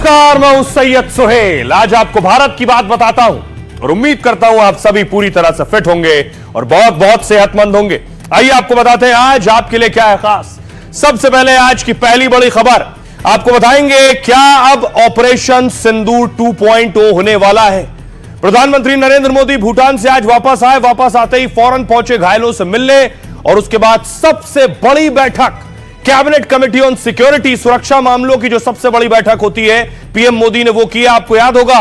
नमस्कार, मैं हूं सैयद सुहेल। आज आपको भारत की बात बताता हूं और उम्मीद करता हूं आप सभी पूरी तरह से फिट होंगे और बहुत बहुत सेहतमंद होंगे। आइए आपको बताते हैं आज आपके लिए क्या है खास। सबसे पहले आज की पहली बड़ी खबर आपको बताएंगे, क्या अब ऑपरेशन सिंदूर 2.0 होने वाला है। प्रधानमंत्री नरेंद्र मोदी भूटान से आज वापस आए। वापस आते ही फौरन पहुंचे घायलों से मिलने और उसके बाद सबसे बड़ी बैठक कैबिनेट कमेटी ऑन सिक्योरिटी, सुरक्षा मामलों की जो सबसे बड़ी बैठक होती है, पीएम मोदी ने वो किया। आपको याद होगा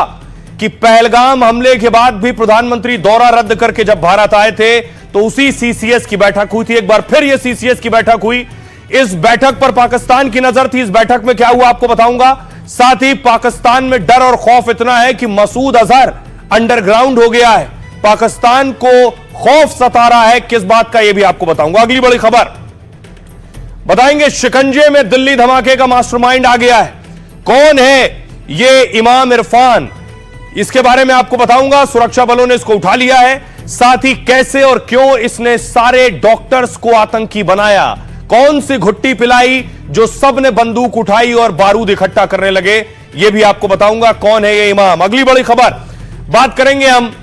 कि पहलगाम हमले के बाद भी प्रधानमंत्री दौरा रद्द करके जब भारत आए थे तो उसी सीसीएस की बैठक हुई थी। एक बार फिर यह सीसीएस की बैठक हुई। इस बैठक पर पाकिस्तान की नजर थी। इस बैठक में क्या हुआ आपको बताऊंगा। साथ ही पाकिस्तान में डर और खौफ इतना है कि मसूद अजहर अंडरग्राउंड हो गया है। पाकिस्तान को खौफ सता रहा है, किस बात का यह भी आपको बताऊंगा। अगली बड़ी खबर बताएंगे, शिकंजे में दिल्ली धमाके का मास्टरमाइंड आ गया है। कौन है ये इमाम इरफान, इसके बारे में आपको बताऊंगा। सुरक्षा बलों ने इसको उठा लिया है। साथ ही कैसे और क्यों इसने सारे डॉक्टर्स को आतंकी बनाया, कौन सी घुट्टी पिलाई जो सब ने बंदूक उठाई और बारूद इकट्ठा करने लगे, यह भी आपको बताऊंगा कौन है ये इमाम। अगली बड़ी खबर बात करेंगे हम,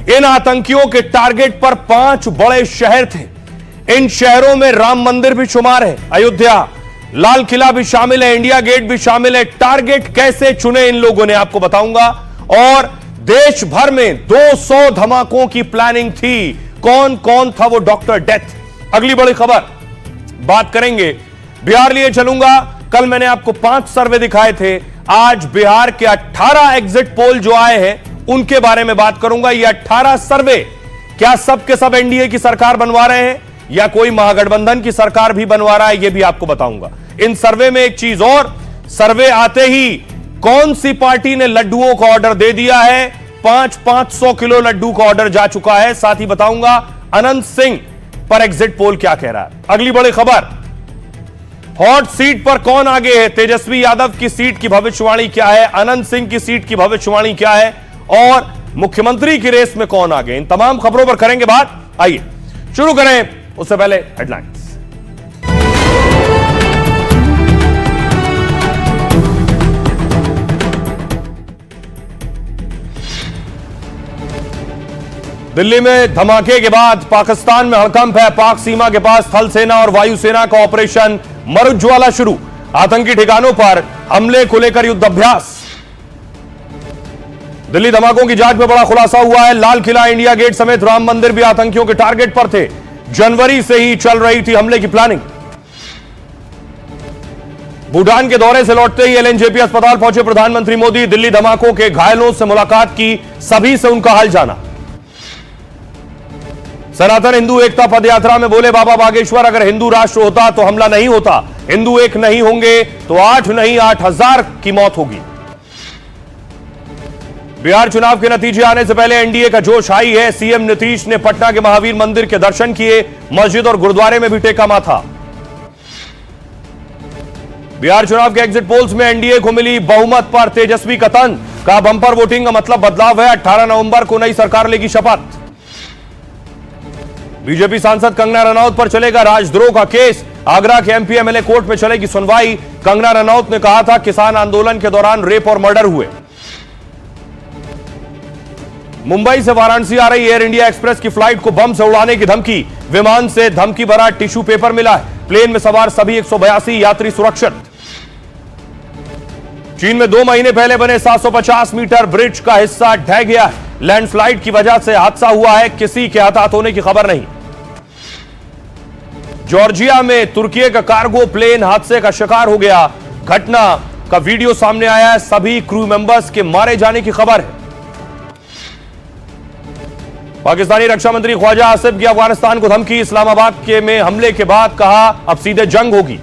इन आतंकियों के टारगेट पर 5 बड़े शहर थे। इन शहरों में राम मंदिर भी शुमार है, अयोध्या, लाल किला भी शामिल है, इंडिया गेट भी शामिल है। टारगेट कैसे चुने इन लोगों ने आपको बताऊंगा। और देश भर में 200 धमाकों की प्लानिंग थी। कौन कौन था वो डॉक्टर डेथ। अगली बड़ी खबर बात करेंगे, बिहार लिए चलूंगा। कल मैंने आपको 5 सर्वे दिखाए थे। आज बिहार के 18 एग्जिट पोल जो आए हैं उनके बारे में बात करूंगा। ये 18 सर्वे क्या सब के सब एनडीए की सरकार बनवा रहे हैं या कोई महागठबंधन की सरकार भी बनवा रहा है, यह भी आपको बताऊंगा। इन सर्वे में एक चीज और, सर्वे आते ही कौन सी पार्टी ने लड्डुओं का ऑर्डर दे दिया है। 500 किलो लड्डू का ऑर्डर जा चुका है। साथ ही बताऊंगा अनंत सिंह पर एग्जिट पोल क्या कह रहा है। अगली बड़ी खबर, हॉट सीट पर कौन आगे है। तेजस्वी यादव की सीट की भविष्यवाणी क्या है, अनंत सिंह की सीट की भविष्यवाणी क्या है और मुख्यमंत्री की रेस में कौन आगे। इन तमाम खबरों पर करेंगे बात। आइए शुरू करें, उससे पहले हेडलाइंस। दिल्ली में धमाके के बाद पाकिस्तान में हड़कंप है। पाक सीमा के पास थल सेना और वायुसेना का ऑपरेशन मरुज्ज्वाला शुरू। आतंकी ठिकानों पर हमले को लेकर युद्धाभ्यास। दिल्ली धमाकों की जांच में बड़ा खुलासा हुआ है। लाल किला, इंडिया गेट समेत राम मंदिर भी आतंकियों के टारगेट पर थे। जनवरी से ही चल रही थी हमले की प्लानिंग। भूटान के दौरे से लौटते ही एलएनजेपी अस्पताल पहुंचे प्रधानमंत्री मोदी। दिल्ली धमाकों के घायलों से मुलाकात की, सभी से उनका हाल जाना। सनातन हिंदू एकता पदयात्रा में बोले बाबा बागेश्वर, अगर हिंदू राष्ट्र होता तो हमला नहीं होता। हिंदू एक नहीं होंगे तो 8 नहीं 8000 की मौत होगी। बिहार चुनाव के नतीजे आने से पहले एनडीए का जोश हाई है। सीएम नीतीश ने पटना के महावीर मंदिर के दर्शन किए, मस्जिद और गुरुद्वारे में भी टेका माथा। बिहार चुनाव के एग्जिट पोल्स में एनडीए को मिली बहुमत पर तेजस्वी का तंज। का बंपर वोटिंग का मतलब बदलाव है। 18 नवंबर को नई सरकार लेगी शपथ। बीजेपी सांसद कंगना रनौत पर चलेगा राजद्रोह का केस। आगरा के एमपी एमएलए कोर्ट में चलेगी सुनवाई। कंगना रनौत ने कहा था किसान आंदोलन के दौरान रेप और मर्डर हुए। मुंबई से वाराणसी आ रही एयर इंडिया एक्सप्रेस की फ्लाइट को बम से उड़ाने की धमकी। विमान से धमकी भरा टिश्यू पेपर मिला है। प्लेन में सवार सभी 182 यात्री सुरक्षित। चीन में 2 महीने पहले बने 750 मीटर ब्रिज का हिस्सा ढह गया है। लैंडस्लाइड की वजह से हादसा हुआ है, किसी के हताहत होने की खबर नहीं। जॉर्जिया में तुर्की का कार्गो प्लेन हादसे का शिकार हो गया। घटना का वीडियो सामने आया है। सभी क्रू मेंबर्स के मारे जाने की खबर है। पाकिस्तानी रक्षा मंत्री ख्वाजा आसिफ की अफगानिस्तान को धमकी। इस्लामाबाद के में हमले के बाद कहा अब सीधे जंग होगी।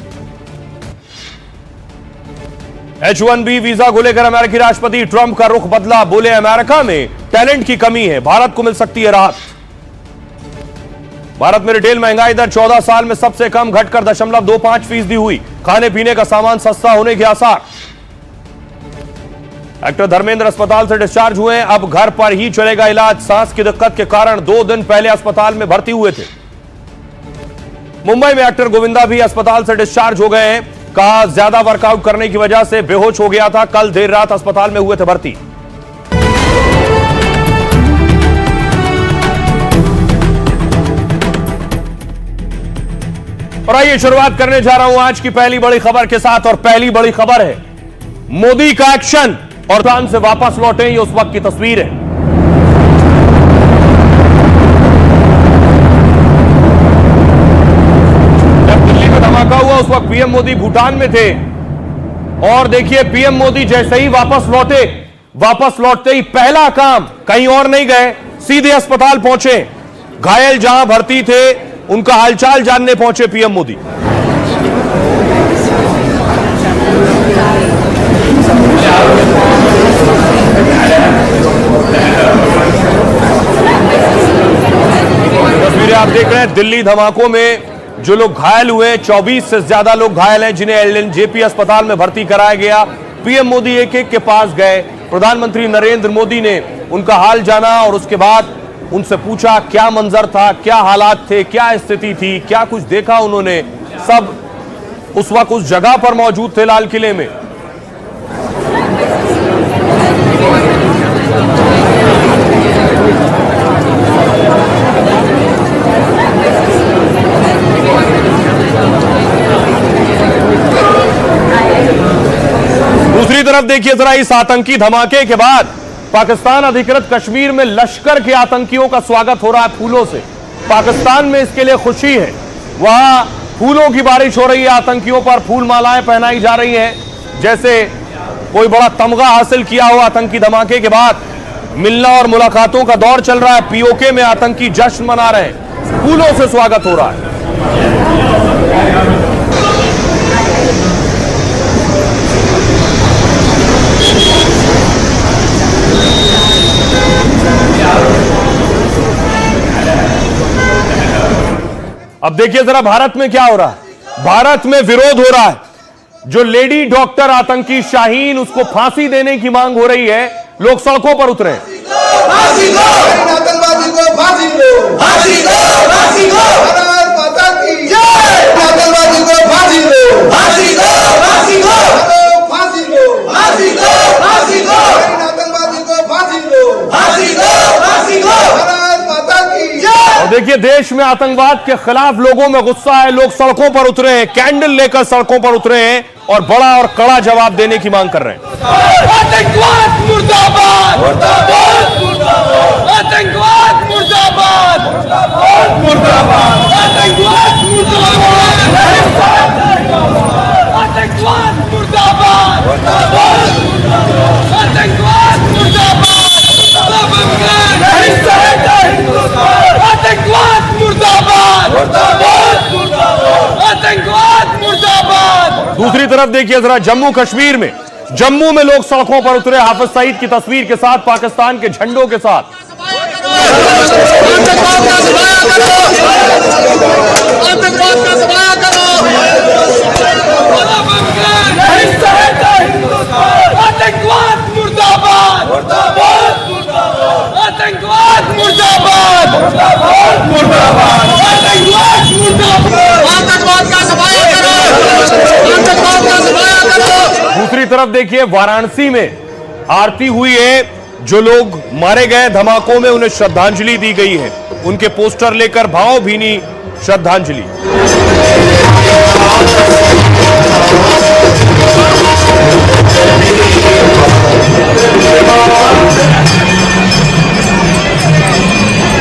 H-1B वीजा को लेकर अमेरिकी राष्ट्रपति ट्रंप का रुख बदला। बोले अमेरिका में टैलेंट की कमी है, भारत को मिल सकती है राहत। भारत में रिटेल महंगाई दर 14 साल में सबसे कम घटकर 0.25% हुई। खाने पीने का सामान सस्ता होने के आसार। एक्टर धर्मेंद्र अस्पताल से डिस्चार्ज हुए, अब घर पर ही चलेगा इलाज। सांस की दिक्कत के कारण 2 दिन पहले अस्पताल में भर्ती हुए थे। मुंबई में एक्टर गोविंदा भी अस्पताल से डिस्चार्ज हो गए हैं। कहा ज्यादा वर्कआउट करने की वजह से बेहोश हो गया था। कल देर रात अस्पताल में हुए थे भर्ती। और आइए शुरुआत करने जा रहा हूं आज की पहली बड़ी खबर के साथ। और पहली बड़ी खबर है मोदी का एक्शन और दान से वापस लौटे, ये उस वक्त की तस्वीर है। जब दिल्ली में धमाका हुआ उस वक्त पीएम मोदी भूटान में थे। और देखिए पीएम मोदी जैसे ही वापस लौटते ही पहला काम, कहीं और नहीं गए, सीधे अस्पताल पहुंचे। घायल जहां भर्ती थे उनका हालचाल जानने पहुंचे पीएम मोदी। तस्वीरें आप देख रहे हैं दिल्ली धमाकों में जो लोग घायल हुए, 24 से ज्यादा लोग घायल हैं जिन्हें एलएनजेपी अस्पताल में भर्ती कराया गया। पीएम मोदी एक एक के पास गए। प्रधानमंत्री नरेंद्र मोदी ने उनका हाल जाना और उसके बाद उनसे पूछा क्या मंजर था, क्या हालात थे, क्या स्थिति थी, क्या कुछ देखा उन्होंने। सब उस वक्त उस जगह पर मौजूद थे लाल किले में। दूसरी तरफ देखिए जरा, इस आतंकी धमाके के बाद पाकिस्तान अधिकृत कश्मीर में लश्कर के आतंकियों का स्वागत हो रहा है फूलों से। पाकिस्तान में इसके लिए खुशी है। वहां फूलों की बारिश हो रही है, आतंकियों पर फूल मालाएं पहनाई जा रही हैं, जैसे कोई बड़ा तमगा हासिल किया हो। आतंकी धमाके के बाद मिलना और मुलाकातों का दौर चल रहा है। पीओके में आतंकी जश्न मना रहे हैं, फूलों से स्वागत हो रहा है। अब देखिए जरा भारत में क्या हो रहा है। भारत में विरोध हो रहा है। जो लेडी डॉक्टर आतंकी शाहीन, उसको फांसी देने की मांग हो रही है। लोग सड़कों पर उतरे। फांसी दो, आतंकवादी को फांसी दो, फांसी दो, फांसी दो, भारत माता की जय। आतंकवादी को फांसी दो, फांसी दो, फांसी दो, फांसी दो, फांसी दो, फांसी दो, आतंकवादी को फांसी दो, फांसी दो, फांसी दो, भारत माता की जय। और देखिए देश में आतंकवाद के खिलाफ लोगों में गुस्सा है। लोग सड़कों पर उतरे हैं, कैंडल लेकर सड़कों पर उतरे हैं और बड़ा और कड़ा जवाब देने की मांग कर रहे हैं। आतंकवाद मुर्दाबाद, मुर्दाबाद, मुर्दाबाद, आतंकवाद मुर्दाबाद, मुर्दाबाद, मुर्दाबाद, आतंकवाद मुर्दाबाद, आतंकवाद मुर्दाबाद, मुर्दाबाद, आतंकवाद मुर्दाबाद, आतंकवाद मुर्दाबाद, आतंकवाद मुर्दाबाद। दूसरी तरफ देखिए जरा, जम्मू कश्मीर में लोग सड़कों पर उतरे हाफिज सईद की तस्वीर के साथ, पाकिस्तान के झंडों के साथ। आतंकवाद का सफाया करो, आतंकवाद का सफाया करो, आतंकवाद मुर्दाबाद, मुर्दाबाद, आतंकवाद मुर्दाबाद, मुर्दाबाद, मुर्दाबाद, आतंकवाद मुर्दाबाद, आतंकवाद का सफाया करो, आतंकवाद का सफाया करो। दूसरी तरफ देखिए वाराणसी में आरती हुई है। जो लोग मारे गए धमाकों में उन्हें श्रद्धांजलि दी गई है। उनके पोस्टर लेकर भावभीनी श्रद्धांजलि।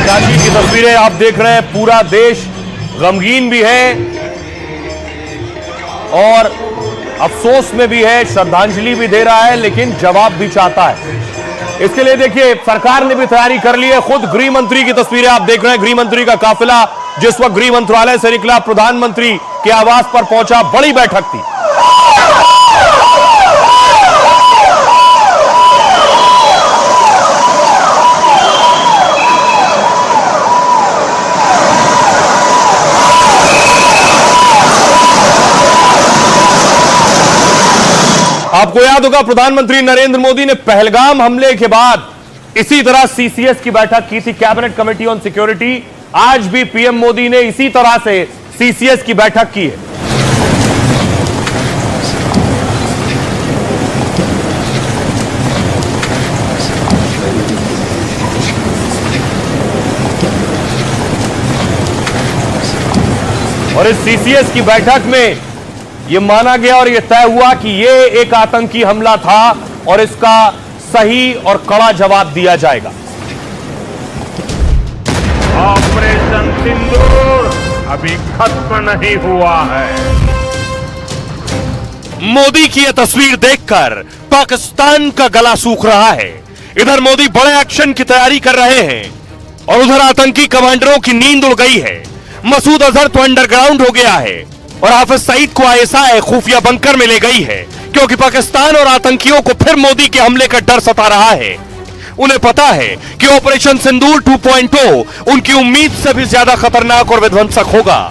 कराची की तस्वीरें आप देख रहे हैं। पूरा देश गमगीन भी है और अफसोस में भी है, श्रद्धांजलि भी दे रहा है, लेकिन जवाब भी चाहता है। इसके लिए देखिए सरकार ने भी तैयारी कर ली है। खुद गृह मंत्री की तस्वीरें आप देख रहे हैं। गृह मंत्री का काफिला जिस वक्त गृह मंत्रालय से निकला, प्रधानमंत्री के आवास पर पहुंचा, बड़ी बैठक थी। आपको याद होगा प्रधानमंत्री नरेंद्र मोदी ने पहलगाम हमले के बाद इसी तरह सीसीएस की बैठक की थी, कैबिनेट कमेटी ऑन सिक्योरिटी। आज भी पीएम मोदी ने इसी तरह से सीसीएस की बैठक की है। और इस सीसीएस की बैठक में यह माना गया और यह तय हुआ कि यह एक आतंकी हमला था और इसका सही और कड़ा जवाब दिया जाएगा। ऑपरेशन सिंदूर अभी खत्म नहीं हुआ है। मोदी की यह तस्वीर देखकर पाकिस्तान का गला सूख रहा है। इधर मोदी बड़े एक्शन की तैयारी कर रहे हैं और उधर आतंकी कमांडरों की नींद उड़ गई है। मसूद अजहर तो अंडरग्राउंड हो गया है और हाफिज सईद को आईएसआई खुफिया बंकर में ले गई है, क्योंकि पाकिस्तान और आतंकियों को फिर मोदी के हमले का डर सता रहा है। उन्हें पता है कि ऑपरेशन सिंदूर 2.0 उनकी उम्मीद से भी ज्यादा खतरनाक और विध्वंसक होगा।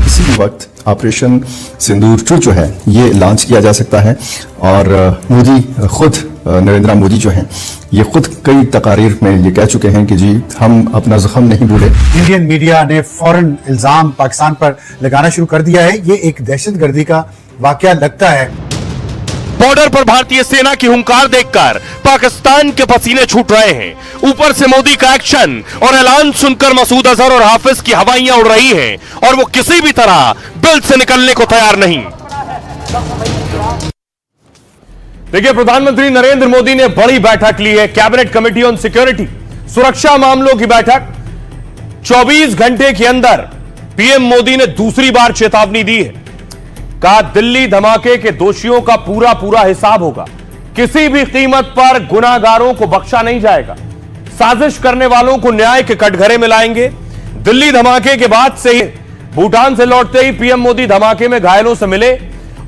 किसी भी वक्त ऑपरेशन सिंदूर 2 जो है ये लॉन्च किया जा सकता है और मोदी खुद नरेंद्र मोदी जो हैं ये खुद कई तकारीर में ये कह चुके हैं कि जी हम अपना जख्म नहीं भूले। इंडियन मीडिया ने फौरन इल्जाम पाकिस्तान पर लगाना शुरू कर दिया है। ये एक दहशतगर्दी का वाकया लगता है। बॉर्डर पर भारतीय सेना की हुंकार देखकर पाकिस्तान के पसीने छूट रहे हैं। ऊपर से मोदी का एक्शन और ऐलान सुनकर मसूद अजहर और हाफिज की हवाइयां उड़ रही हैं और वो किसी भी तरह बिल से निकलने को तैयार नहीं। देखिए, प्रधानमंत्री नरेंद्र मोदी ने बड़ी बैठक ली है, कैबिनेट कमेटी ऑन सिक्योरिटी, सुरक्षा मामलों की बैठक। 24 घंटे के अंदर पीएम मोदी ने दूसरी बार चेतावनी दी है। कहा दिल्ली धमाके के दोषियों का पूरा हिसाब होगा, किसी भी कीमत पर गुनाहगारों को बख्शा नहीं जाएगा, साजिश करने वालों को न्याय के कटघरे में लाएंगे। दिल्ली धमाके के बाद से ही भूटान से लौटते ही पीएम मोदी धमाके में घायलों से मिले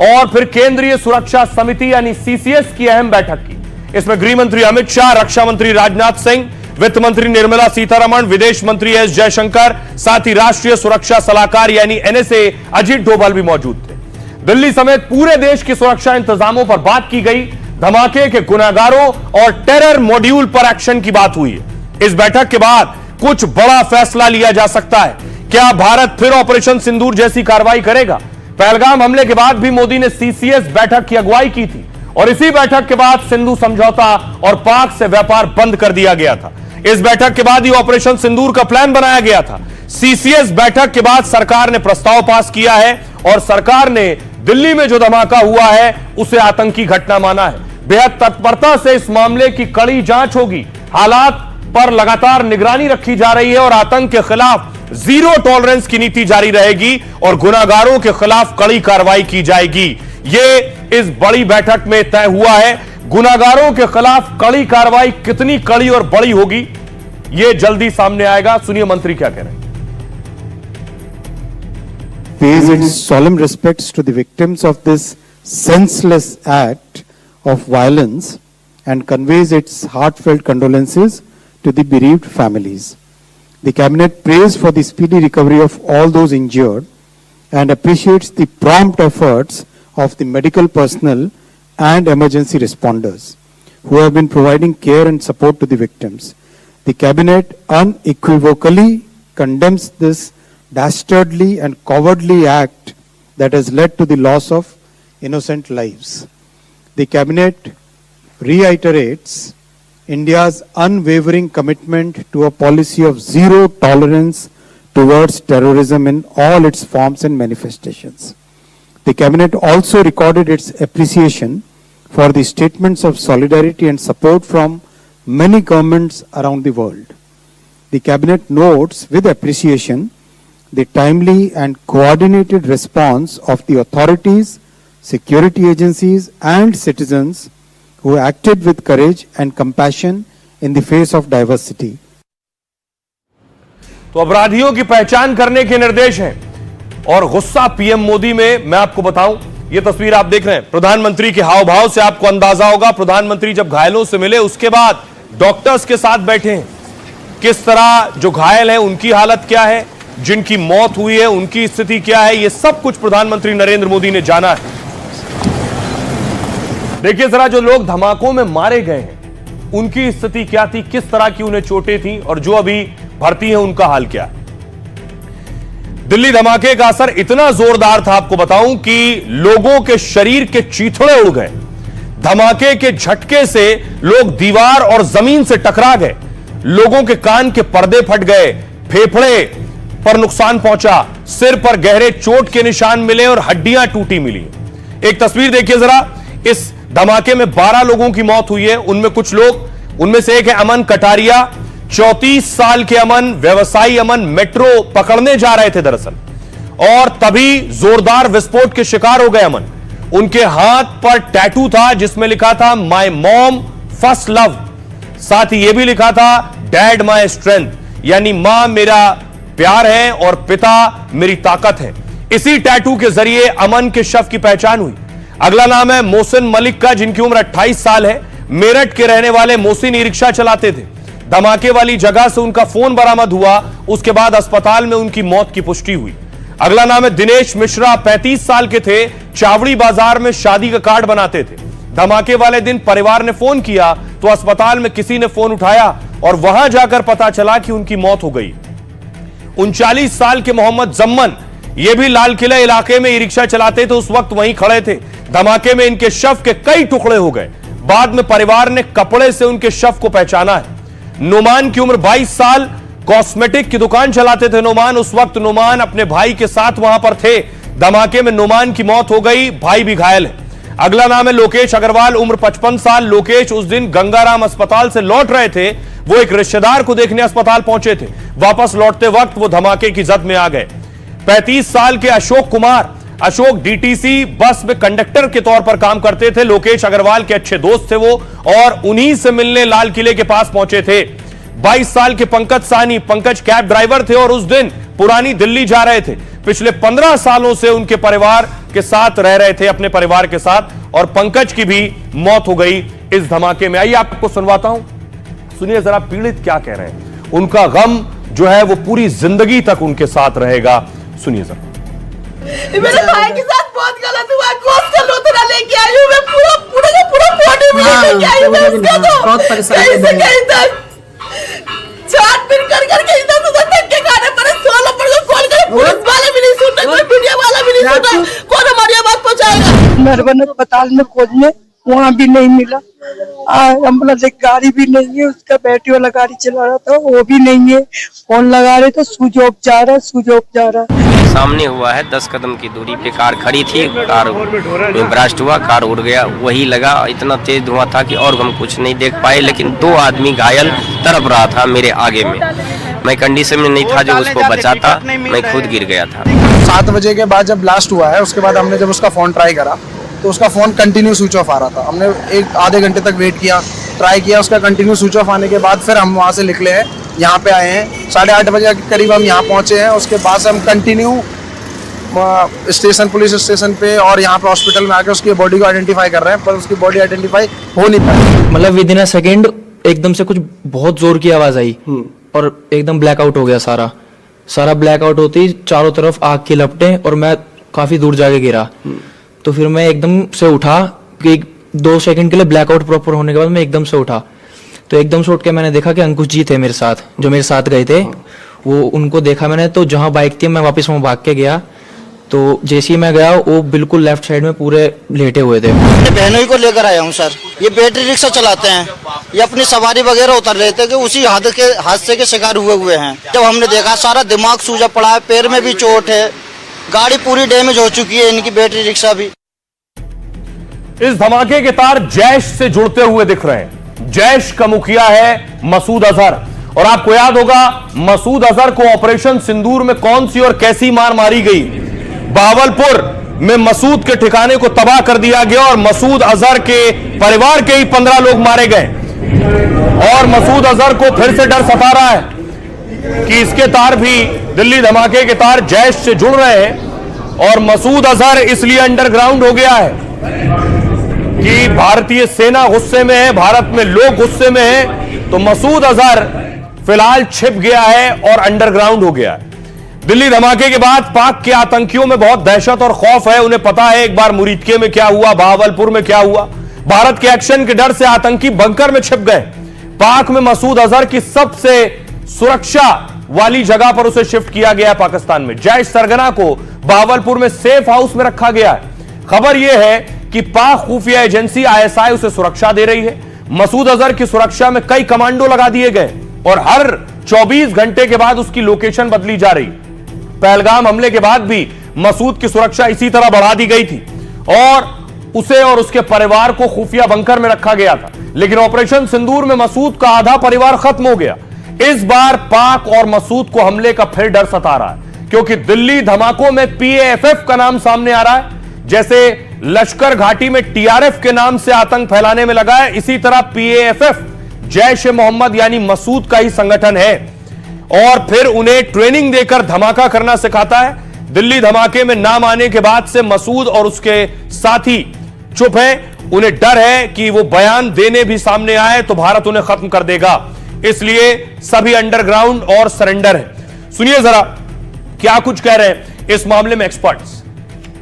और फिर केंद्रीय सुरक्षा समिति यानी सीसीएस की अहम बैठक की। इसमें गृह मंत्री अमित शाह, रक्षा मंत्री राजनाथ सिंह, वित्त मंत्री निर्मला सीतारमण, विदेश मंत्री एस जयशंकर, साथ ही राष्ट्रीय सुरक्षा सलाहकार यानी एनएसए अजीत डोभाल भी मौजूद थे। दिल्ली समेत पूरे देश की सुरक्षा इंतजामों पर बात की गई। धमाके के गुनाहगारों और टेरर मॉड्यूल पर एक्शन की बात हुई है। इस बैठक के बाद कुछ बड़ा फैसला लिया जा सकता है। क्या भारत फिर ऑपरेशन सिंदूर जैसी कार्रवाई करेगा? पहलगाम हमले के बाद भी मोदी ने सीसीएस बैठक की अगुवाई की थी और इसी बैठक के बाद सिंधु समझौता और पाक से व्यापार बंद कर दिया गया था। इस बैठक के बाद ही ऑपरेशन सिंदूर का प्लान बनाया गया था। सीसीएस बैठक के बाद सरकार ने प्रस्ताव पास किया है और सरकार ने दिल्ली में जो धमाका हुआ है उसे आतंकी घटना माना है। बेहद तत्परता से इस मामले की कड़ी जांच होगी। हालात पर लगातार निगरानी रखी जा रही है और आतंक के खिलाफ जीरो टॉलरेंस की नीति जारी रहेगी और गुनाहगारों के खिलाफ कड़ी कार्रवाई की जाएगी। यह इस बड़ी बैठक में तय हुआ है। गुनाहगारों के खिलाफ कड़ी कार्रवाई कितनी कड़ी और बड़ी होगी, यह जल्दी सामने आएगा। सुनिए मंत्री क्या कह रहे हैं। pays its solemn respects to the victims of this senseless act of violence and conveys its heartfelt condolences to the bereaved families. The Cabinet prays for the speedy recovery of all those injured and appreciates the prompt efforts of the medical personnel and emergency responders who have been providing care and support to the victims. The Cabinet unequivocally condemns this dastardly and cowardly act that has led to the loss of innocent lives. The Cabinet reiterates India's unwavering commitment to a policy of zero tolerance towards terrorism in all its forms and manifestations. The Cabinet also recorded its appreciation for the statements of solidarity and support from many governments around the world. The Cabinet notes with appreciation the timely and coordinated response of the authorities, security agencies and citizens who acted with courage and compassion in the face of diversity. तो अपराधियों की पहचान करने के निर्देश हैं और गुस्सा पीएम मोदी में। मैं आपको बताऊं, यह तस्वीर आप देख रहे हैं, प्रधानमंत्री के हाव भाव से आपको अंदाजा होगा। प्रधानमंत्री जब घायलों से मिले उसके बाद डॉक्टर्स के साथ बैठे हैं। किस तरह जो घायल हैं उनकी हालत क्या है, जिनकी मौत हुई है उनकी स्थिति क्या है, यह सब कुछ प्रधानमंत्री नरेंद्र मोदी ने जाना है। देखिए जरा, जो लोग धमाकों में मारे गए हैं उनकी स्थिति क्या थी, किस तरह की उन्हें चोटें थी और जो अभी भर्ती हैं उनका हाल क्या है। दिल्ली धमाके का असर इतना जोरदार था, आपको बताऊं कि लोगों के शरीर के चीथड़े उड़ गए। धमाके के झटके से लोग दीवार और जमीन से टकरा गए। लोगों के कान के पर्दे फट गए, फेफड़े पर नुकसान पहुंचा, सिर पर गहरे चोट के निशान मिले और हड्डियां टूटी मिली। एक तस्वीर देखिए जरा। इस धमाके में 12 लोगों की मौत हुई है। उनमें से एक है अमन कटारिया। 34 साल के अमन, व्यवसायी अमन, मेट्रो पकड़ने जा रहे थे दरअसल, और तभी जोरदार विस्फोट के शिकार हो गए अमन। उनके हाथ पर टैटू था जिसमें लिखा था माय मॉम फर्स्ट लव, साथ ही यह भी लिखा था डैड माय स्ट्रेंथ, यानी मां मेरा प्यार है और पिता मेरी ताकत है। इसी टैटू के जरिए अमन के शव की पहचान हुई। अगला नाम है मोहसिन मलिक का, जिनकी उम्र 28 साल है। मेरठ के रहने वाले मोहसिन ई रिक्शा चलाते थे। धमाके वाली जगह से उनका फोन बरामद हुआ। उसके बाद अस्पताल में उनकी मौत की पुष्टि हुई। अगला नाम है दिनेश मिश्रा, 35 साल के थे। चावड़ी बाजार में शादी का कार्ड बनाते थे। धमाके वाले दिन परिवार ने फोन किया तो अस्पताल में किसी ने फोन उठाया और वहां जाकर पता चला कि उनकी मौत हो गई। 39 साल के मोहम्मद जम्मन, ये भी लाल किला इलाके में ई रिक्शा चलाते थे। उस वक्त वहीं खड़े थे। धमाके में इनके शव के कई टुकड़े हो गए। बाद में परिवार ने कपड़े से उनके शव को पहचाना है। नुमान की उम्र 22 साल, कॉस्मेटिक की दुकान चलाते थे नुमान। उस वक्त नुमान अपने भाई के साथ वहां पर थे। धमाके में नुमान की मौत हो गई, भाई भी घायल है। अगला नाम है लोकेश अग्रवाल, उम्र 55 साल। लोकेश उस दिन गंगाराम अस्पताल से लौट रहे थे। वो एक रिश्तेदार को देखने अस्पताल पहुंचे थे। वापस लौटते वक्त वो धमाके की जद में आ गए। 35 साल के अशोक कुमार, अशोक डीटीसी बस में कंडक्टर के तौर पर काम करते थे। लोकेश अग्रवाल के अच्छे दोस्त थे वो, और उन्हीं से मिलने लाल किले के पास पहुंचे थे। 22 साल के पंकज सानी, पंकज कैब ड्राइवर थे और उस दिन पुरानी दिल्ली जा रहे थे। पिछले 15 सालों से उनके परिवार के साथ रह रहे थे, अपने परिवार के साथ, और पंकज की भी मौत हो गई इस धमाके में। आइए आपको सुनवाता हूं, सुनिए जरा पीड़ित क्या कह रहे हैं। उनका गम जो है वो पूरी जिंदगी तक उनके साथ रहेगा। सुनिए जरा। मेरे भाई के साथ बहुत गलत हुआ। गोश्त का लोथरा लेके आई हूँ मैं, पूरा बॉडी में लेके आई हूँ मैं उसका। तो बहुत परेशान कहीं से कहीं तक छानबीन कर इधर उधर धक्के खाने पड़े। 16 नंबर को कॉल करे, पुलिस वाले भी नहीं सुनते, कोई मीडिया वाला भी नहीं सुनता। कौन हमारी आवाज पहुंचाएगा? नरवन अस्पताल में खोजने, वहाँ भी नहीं मिला। एम्बुलेंस एक गाड़ी भी नहीं है, उसका बैटरी वाला गाड़ी चला रहा था, वो भी नहीं है। फोन लगा रहे तो स्विच ऑफ जा रहा। सामने हुआ है, 10 कदम की दूरी पे कार खड़ी थी, कार में ब्लास्ट हुआ, कार उड़ गया। वही लगा, इतना तेज धुआं था कि और हम कुछ नहीं देख पाए। लेकिन 2 आदमी घायल तड़प रहा था मेरे आगे में। मैं कंडीशन में नहीं था जो उसको बचाता, मैं खुद गिर गया था। 7 बजे के बाद जब ब्लास्ट हुआ है, उसके बाद हमने जब उसका फोन ट्राई करा तो उसका फोन कंटिन्यू स्विच ऑफ आ रहा था। हमने एक आधे घंटे तक वेट किया, ट्राई किया, उसका कंटिन्यू स्विच ऑफ आने के बाद फिर हम वहाँ से निकले हैं, यहाँ पे आए हैं। 8:30 बजे के करीब हम यहाँ पहुँचे हैं। उसके बाद से हम कंटिन्यू स्टेशन, पुलिस स्टेशन पे और यहाँ पे हॉस्पिटल में आके उसकी बॉडी को आइडेंटिफाई कर रहे हैं, पर उसकी बॉडी आइडेंटिफाई हो नहीं पाई। मतलब विद इन अ सेकेंड एकदम से कुछ बहुत जोर की आवाज आई और एकदम ब्लैकआउट हो गया। सारा ब्लैकआउट होते ही चारों तरफ आग की लपटें, और मैं काफी दूर जाके गिरा। तो फिर मैं एकदम से उठा कि 2 सेकंड के लिए ब्लैकआउट प्रॉपर होने के बाद मैं एकदम से उठा। तो एकदम से उठ के मैंने देखा कि अंकुश जी थे मेरे साथ, जो मेरे साथ गए थे। वो उनको देखा मैंने, तो जहाँ बाइक थी मैं वापस वहाँ भाग के गया। तो जैसे ही मैं गया, वो बिल्कुल लेफ्ट साइड में पूरे लेटे हुए थे। अपने बहनों को लेकर आया हूँ सर। ये बैटरी रिक्शा चलाते हैं, ये अपनी सवारी वगैरह उतर रहे थे कि उसी हादसे के शिकार हुए हैं। जब हमने देखा सारा दिमाग सूजा पड़ा है, पैर में भी चोट है, गाड़ी पूरी डैमेज हो चुकी है, इनकी बैटरी रिक्शा भी। इस धमाके के तार जैश से जुड़ते हुए दिख रहे हैं। जैश का मुखिया है मसूद अजहर, और आपको याद होगा मसूद अजहर को ऑपरेशन सिंदूर में कौन सी और कैसी मार मारी गई। बहावलपुर में मसूद के ठिकाने को तबाह कर दिया गया और मसूद अजहर के परिवार के ही 15 लोग मारे गए। और मसूद अजहर को फिर से डर सता रहा है कि इसके तार भी, दिल्ली धमाके के तार जैश से जुड़ रहे हैं। और मसूद अजहर इसलिए अंडरग्राउंड हो गया है कि भारतीय सेना गुस्से में है, भारत में लोग गुस्से में हैं, तो मसूद अजहर फिलहाल छिप गया है और अंडरग्राउंड हो गया है। दिल्ली धमाके के बाद पाक के आतंकियों में बहुत दहशत और खौफ है। उन्हें पता है एक बार मुरीदके में क्या हुआ, बहावलपुर में क्या हुआ। भारत के एक्शन के डर से आतंकी बंकर में छिप गए। पाक में मसूद अजहर की सबसे सुरक्षा वाली जगह पर उसे शिफ्ट किया गया पाकिस्तान में। जैश सरगना को बहावलपुर में सेफ हाउस में रखा गया है। खबर यह है कि पाक खुफिया एजेंसी ISI उसे सुरक्षा दे रही है। मसूद अजहर की सुरक्षा में कई कमांडो लगा दिए गए और हर 24 घंटे के बाद उसकी लोकेशन बदली जा रही। पहलगाम हमले के बाद भी मसूद की सुरक्षा इसी तरह बढ़ा दी गई थी और उसे और उसके परिवार को खुफिया बंकर में रखा गया था। लेकिन ऑपरेशन सिंदूर में मसूद का आधा परिवार खत्म हो गया। इस बार पाक और मसूद को हमले का फिर डर सता रहा है, क्योंकि दिल्ली धमाकों में PAFF का नाम सामने आ रहा है। जैसे लश्कर घाटी में TRF के नाम से आतंक फैलाने में लगा है, इसी तरह PAFF जैश ए मोहम्मद यानी मसूद का ही संगठन है और फिर उन्हें ट्रेनिंग देकर धमाका करना सिखाता है। दिल्ली धमाके में नाम आने के बाद से मसूद और उसके साथी चुप हैं। उन्हें डर है कि वो बयान देने भी सामने आए तो भारत उन्हें खत्म कर देगा, इसलिए सभी अंडरग्राउंड और सरेंडर है। सुनिए जरा क्या कुछ कह रहे हैं इस मामले में एक्सपर्ट्स।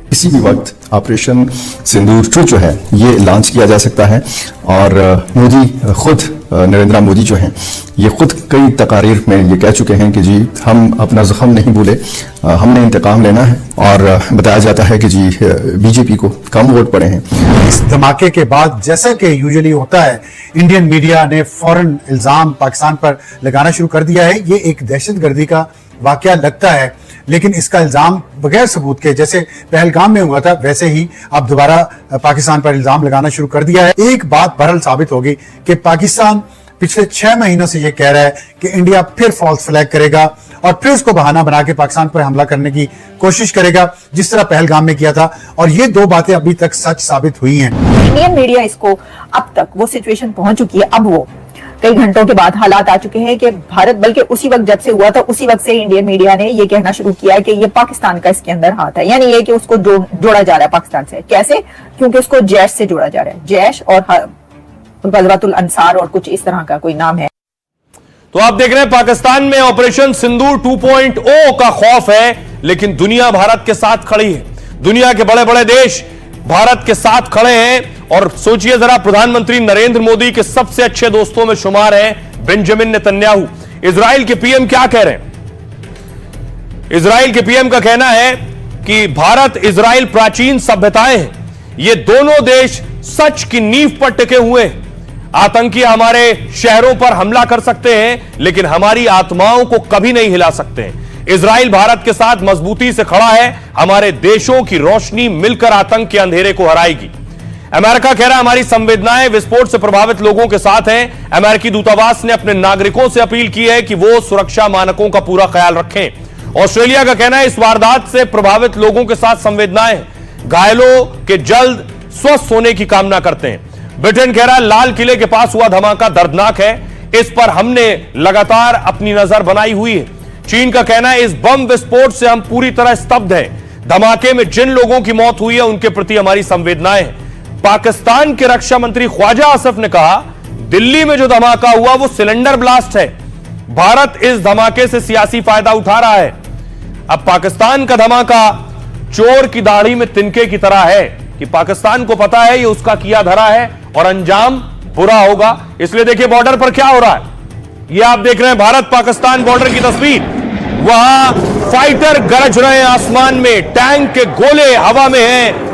किसी भी वक्त ऑपरेशन सिंदूर 2 जो है ये लॉन्च किया जा सकता है और मोदी खुद नरेंद्र मोदी जो हैं ये खुद कई तकारीर में ये कह चुके हैं कि जी हम अपना जख्म नहीं भूले, हमने इंतकाम लेना है। और बताया जाता है कि जी बीजेपी को कम वोट पड़े हैं। इस धमाके के बाद जैसा कि यूजुअली होता है, इंडियन मीडिया ने फौरन इल्जाम पाकिस्तान पर लगाना शुरू कर दिया है। ये एक दहशतगर्दी का वाकया लगता है, लेकिन इसका इल्जाम बगैर सबूत के जैसे पहलगाम में हुआ था वैसे ही अब दोबारा पाकिस्तान पर इल्जाम लगाना शुरू कर दिया है। एक बात बहरहाल साबित होगी कि पाकिस्तान पिछले 6 महीनों से ये कह रहा है कि इंडिया फिर फॉल्स फ्लैग करेगा और फिर उसको बहाना बना के पाकिस्तान पर हमला करने की कोशिश करेगा, जिस तरह पहलगाम में किया था। और ये 2 बातें अभी तक सच साबित हुई हैं। इंडियन मीडिया इसको अब तक वो सिचुएशन पहुंच चुकी है, अब वो कई घंटों के बाद हालात आ चुके हैं कि भारत, बल्कि उसी वक्त जब से हुआ था उसी वक्त से इंडियन मीडिया ने ये कहना शुरू किया है कि ये पाकिस्तान का इसके अंदर हाथ है, यानी ये कि उसको जोड़ा जा रहा है पाकिस्तान से। कैसे? क्योंकि उसको जैश से जोड़ा जा रहा है, जैश और गज़वातुल अंसार और कुछ इस तरह का कोई नाम है। तो आप देख रहे हैं पाकिस्तान में ऑपरेशन सिंदूर 2.0 का खौफ है, लेकिन दुनिया भारत के साथ खड़ी है। दुनिया के बड़े बड़े देश भारत के साथ खड़े हैं। और सोचिए जरा, प्रधानमंत्री नरेंद्र मोदी के सबसे अच्छे दोस्तों में शुमार हैं बेंजामिन नेतन्याहू। इजराइल के पीएम क्या कह रहे हैं? इजराइल के पीएम का कहना है कि भारत इजराइल प्राचीन सभ्यताएं हैं, ये दोनों देश सच की नींव पर टिके हुए हैं। आतंकी हमारे शहरों पर हमला कर सकते हैं, लेकिन हमारी आत्माओं को कभी नहीं हिला सकते हैं। इजराइल भारत के साथ मजबूती से खड़ा है। हमारे देशों की रोशनी मिलकर आतंक के अंधेरे को हराएगी। अमेरिका कह रहा है हमारी संवेदनाएं विस्फोट से प्रभावित लोगों के साथ हैं। अमेरिकी दूतावास ने अपने नागरिकों से अपील की है कि वो सुरक्षा मानकों का पूरा ख्याल रखें। ऑस्ट्रेलिया का कहना है इस वारदात से प्रभावित लोगों के साथ संवेदनाएं हैं, घायलों के जल्द स्वस्थ होने की कामना करते हैं। ब्रिटेन कह रहा है लाल किले के पास हुआ धमाका दर्दनाक है, इस पर हमने लगातार अपनी नजर बनाई हुई है। चीन का कहना है इस बम विस्फोट से हम पूरी तरह स्तब्ध हैं। धमाके में जिन लोगों की मौत हुई है उनके प्रति हमारी संवेदनाएं हैं। पाकिस्तान के रक्षा मंत्री ख्वाजा आसिफ ने कहा दिल्ली में जो धमाका हुआ वो सिलेंडर ब्लास्ट है। भारत इस धमाके से सियासी फायदा उठा रहा है। अब पाकिस्तान का धमाका चोर की दाढ़ी में तिनके की तरह है कि पाकिस्तान को पता है ये उसका किया धरा है और अंजाम बुरा होगा। इसलिए देखिए बॉर्डर पर क्या हो रहा है। ये आप देख रहे हैं भारत पाकिस्तान बॉर्डर की तस्वीर। वहां फाइटर गरज रहे हैं आसमान में, टैंक के गोले हवा में हैं।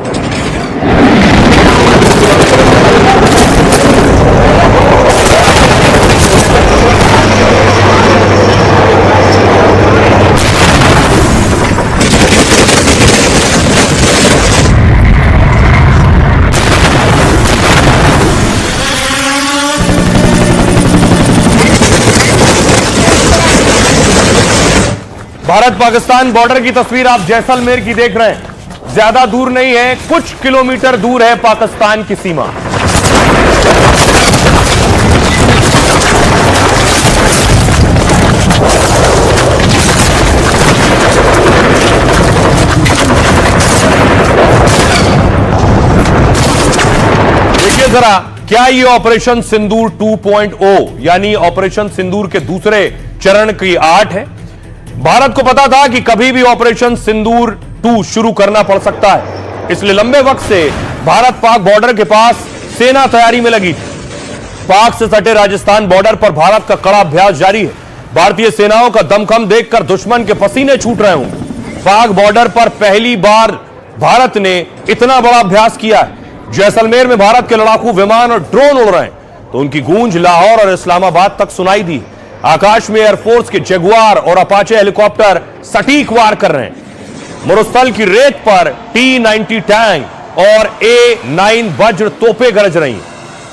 भारत पाकिस्तान बॉर्डर की तस्वीर आप जैसलमेर की देख रहे हैं। ज्यादा दूर नहीं है, कुछ किलोमीटर दूर है पाकिस्तान की सीमा। देखिए जरा, क्या ये ऑपरेशन सिंदूर 2.0 यानी ऑपरेशन सिंदूर के दूसरे चरण की आठ है। भारत को पता था कि कभी भी ऑपरेशन सिंदूर 2 शुरू करना पड़ सकता है, इसलिए लंबे वक्त से भारत पाक बॉर्डर के पास सेना तैयारी में लगी थी। पाक से सटे राजस्थान बॉर्डर पर भारत का कड़ा अभ्यास जारी है। भारतीय सेनाओं का दमखम देखकर दुश्मन के पसीने छूट रहे होंगे। पाक बॉर्डर पर पहली बार भारत ने इतना बड़ा अभ्यास किया है। जैसलमेर में भारत के लड़ाकू विमान और ड्रोन उड़ रहे हैं तो उनकी गूंज लाहौर और इस्लामाबाद तक सुनाई दी। आकाश में एयरफोर्स के जगुआर और अपाचे हेलीकॉप्टर सटीक वार कर रहे हैं। मरुस्थल की रेत पर T-90 टैंक और A-9 वज्र तोपें गरज रही हैं।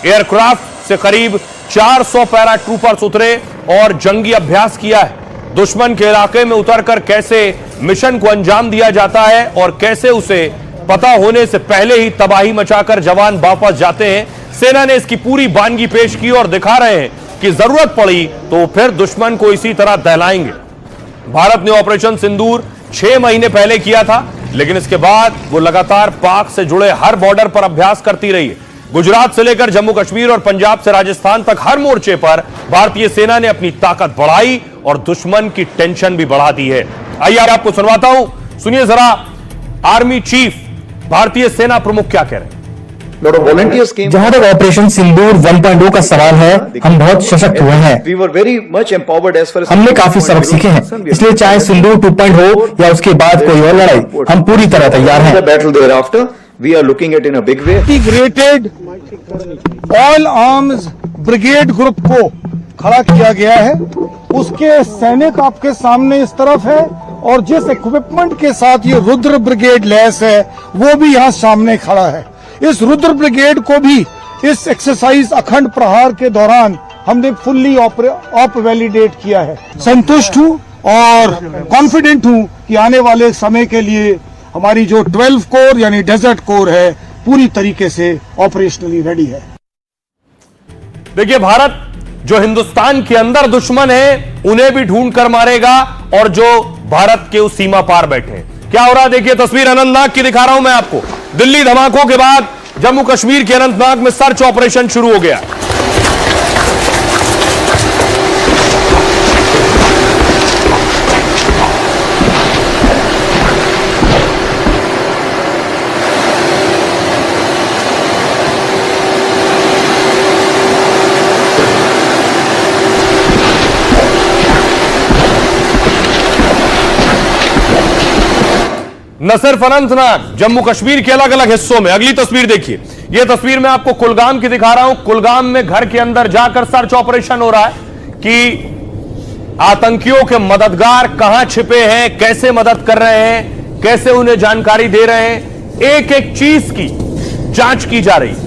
एयरक्राफ्ट से करीब 400 पैरा ट्रूपर्स उतरे और जंगी अभ्यास किया है। दुश्मन के इलाके में उतरकर कैसे मिशन को अंजाम दिया जाता है और कैसे उसे पता होने से पहले ही तबाही मचाकर जवान वापस जाते हैं, सेना ने इसकी पूरी बानगी पेश की और दिखा रहे हैं कि जरूरत पड़ी तो फिर दुश्मन को इसी तरह दहलाएंगे। भारत ने ऑपरेशन सिंदूर 6 महीने पहले किया था, लेकिन इसके बाद वो लगातार पाक से जुड़े हर बॉर्डर पर अभ्यास करती रही है। गुजरात से लेकर जम्मू कश्मीर और पंजाब से राजस्थान तक हर मोर्चे पर भारतीय सेना ने अपनी ताकत बढ़ाई और दुश्मन की टेंशन भी बढ़ा दी है। आइए आपको सुनवाता हूं, सुनिए जरा आर्मी चीफ भारतीय सेना प्रमुख क्या कह रहे हैं। जहां तक ऑपरेशन सिंदूर 1.0 का सवाल है, हम बहुत सशक्त हुए हैं। हमने काफी सबक सीखे हैं, इसलिए चाहे सिंदूर 2.0 हो या उसके बाद कोई और लड़ाई, हम पूरी तरह तैयार हैं। We are looking at in a big way. Integrated all arms brigade group को खड़ा किया गया है। उसके सैनिक आपके सामने इस तरफ है और जिस इक्विपमेंट के साथ ये रुद्र ब्रिगेड लैस है वो भी यहाँ सामने खड़ा है। इस रुद्र ब्रिगेड को भी इस एक्सरसाइज अखंड प्रहार के दौरान हमने फुल्ली ऑप वैलिडेट किया है। संतुष्ट हूँ और कॉन्फिडेंट हूँ कि आने वाले समय के लिए हमारी जो 12 कोर यानी डेजर्ट कोर है पूरी तरीके से ऑपरेशनली रेडी है। देखिए, भारत जो हिंदुस्तान के अंदर दुश्मन है उन्हें भी ढूंढ कर मारेगा और जो भारत के उस सीमा पार बैठे हैं। क्या हो रहा है देखिए, तस्वीर अनंतनाग की दिखा रहा हूं मैं आपको। दिल्ली धमाकों के बाद जम्मू कश्मीर के अनंतनाग में सर्च ऑपरेशन शुरू हो गया। न सिर्फ अनंतनाग, जम्मू कश्मीर के अलग अलग हिस्सों में। अगली तस्वीर देखिए, यह तस्वीर मैं आपको कुलगाम की दिखा रहा हूं। कुलगाम में घर के अंदर जाकर सर्च ऑपरेशन हो रहा है कि आतंकियों के मददगार कहां छिपे हैं, कैसे मदद कर रहे हैं, कैसे उन्हें जानकारी दे रहे हैं। एक एक चीज की जांच की जा रही है।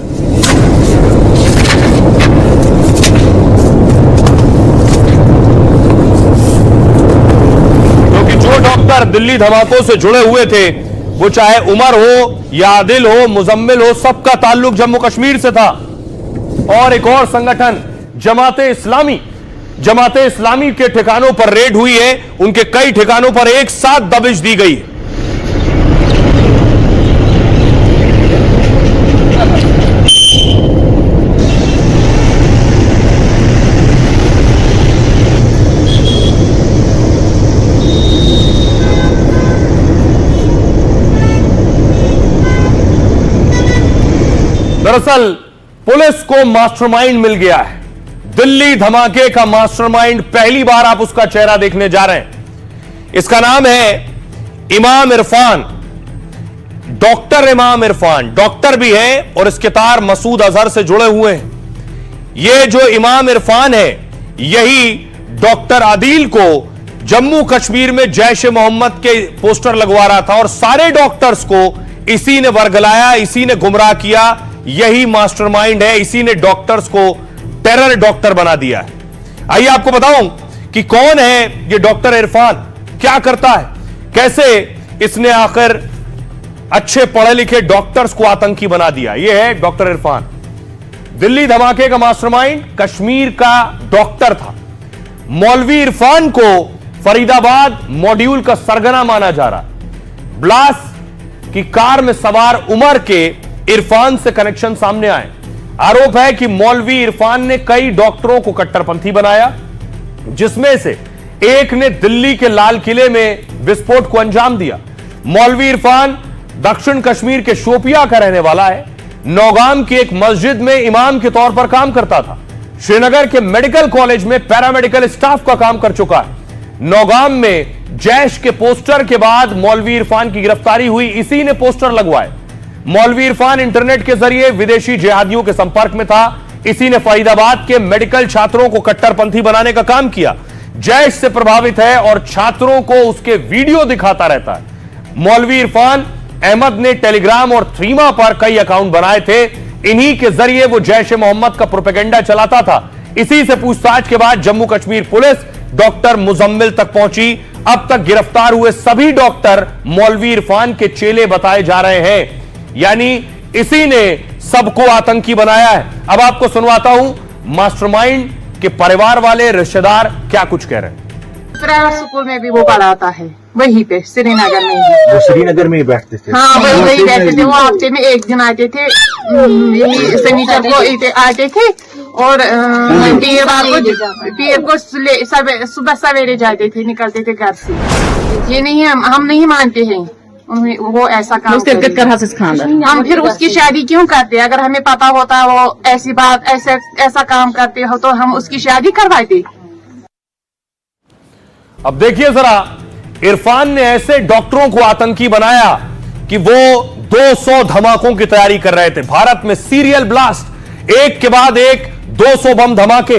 डॉक्टर दिल्ली धमाकों से जुड़े हुए थे, वो चाहे उमर हो या आदिल हो, मुजम्मिल हो, सबका ताल्लुक जम्मू कश्मीर से था। और एक और संगठन जमाते इस्लामी के ठिकानों पर रेड हुई है। उनके कई ठिकानों पर एक साथ दबिश दी गई है। दरअसल पुलिस को मास्टरमाइंड मिल गया है। दिल्ली धमाके का मास्टरमाइंड पहली बार आप उसका चेहरा देखने जा रहे हैं। इसका नाम है इमाम इरफान, डॉक्टर इमाम इरफान। डॉक्टर भी है और इसके तार मसूद अजहर से जुड़े हुए हैं। यह जो इमाम इरफान है, यही डॉक्टर आदिल को जम्मू कश्मीर में जैश ए मोहम्मद के पोस्टर लगवा रहा था और सारे डॉक्टर्स को इसी ने वर्गलाया, इसी ने गुमराह किया। यही मास्टरमाइंड है, इसी ने डॉक्टर्स को टेरर डॉक्टर बना दिया है। आइए आपको बताऊं कि कौन है ये डॉक्टर इरफान, क्या करता है, कैसे इसने आखिर अच्छे पढ़े लिखे डॉक्टर्स को आतंकी बना दिया। यह है डॉक्टर इरफान, दिल्ली धमाके का मास्टरमाइंड, कश्मीर का डॉक्टर था। मौलवी इरफान को फरीदाबाद मॉड्यूल का सरगना माना जा रहा है। ब्लास्ट की कार में सवार उमर के इरफान से कनेक्शन सामने आए। आरोप है कि मौलवी इरफान ने कई डॉक्टरों को कट्टरपंथी बनाया, जिसमें से एक ने दिल्ली के लाल किले में विस्फोट को अंजाम दिया। मौलवी इरफान दक्षिण कश्मीर के शोपिया का रहने वाला है। नौगाम की एक मस्जिद में इमाम के तौर पर काम करता था। श्रीनगर के मेडिकल कॉलेज में पैरामेडिकल स्टाफ का काम कर चुका है। नौगाम में जैश के पोस्टर के बाद मौलवी इरफान की गिरफ्तारी हुई, इसी ने पोस्टर लगवाए। मौलवी इरफान इंटरनेट के जरिए विदेशी जिहादियों के संपर्क में था। इसी ने फरीदाबाद के मेडिकल छात्रों को कट्टरपंथी बनाने का काम किया। जैश से प्रभावित है और छात्रों को उसके वीडियो दिखाता रहता है। मौलवी इरफान अहमद ने टेलीग्राम और थ्रीमा पर कई अकाउंट बनाए थे। इन्हीं के जरिए वो जैश ए मोहम्मद का प्रोपेगेंडा चलाता था। इसी से पूछताछ के बाद जम्मू कश्मीर पुलिस डॉक्टर मुजम्मिल तक पहुंची। अब तक गिरफ्तार हुए सभी डॉक्टर मौलवी इरफान के चेले बताए जा रहे हैं, यानी इसी ने सबको आतंकी बनाया है। अब आपको सुनवाता हूं मास्टरमाइंड के परिवार वाले रिश्तेदार क्या कुछ कह रहे हैं। प्राइवेट स्कूल में भी वो पढ़ाता है, वहीं पे श्रीनगर में ही। वो श्रीनगर में ही बैठते थे? हाँ, वही बैठते थे। वो हफ्ते में एक दिन आते थे, शनिवार को आते थे और पीर को सुबह सवेरे जाते थे, निकलते थे घर से। ये नहीं हम नहीं मानते हैं वो ऐसा काम हम फिर उसकी शादी क्यों करते? अगर हमें पता होता वो ऐसी बात ऐसा काम करते हो तो हम उसकी शादी करवाते। अब देखिए जरा, इरफान ने ऐसे डॉक्टरों को आतंकी बनाया कि वो 200 धमाकों की तैयारी कर रहे थे। भारत में सीरियल ब्लास्ट, एक के बाद एक 200 बम धमाके।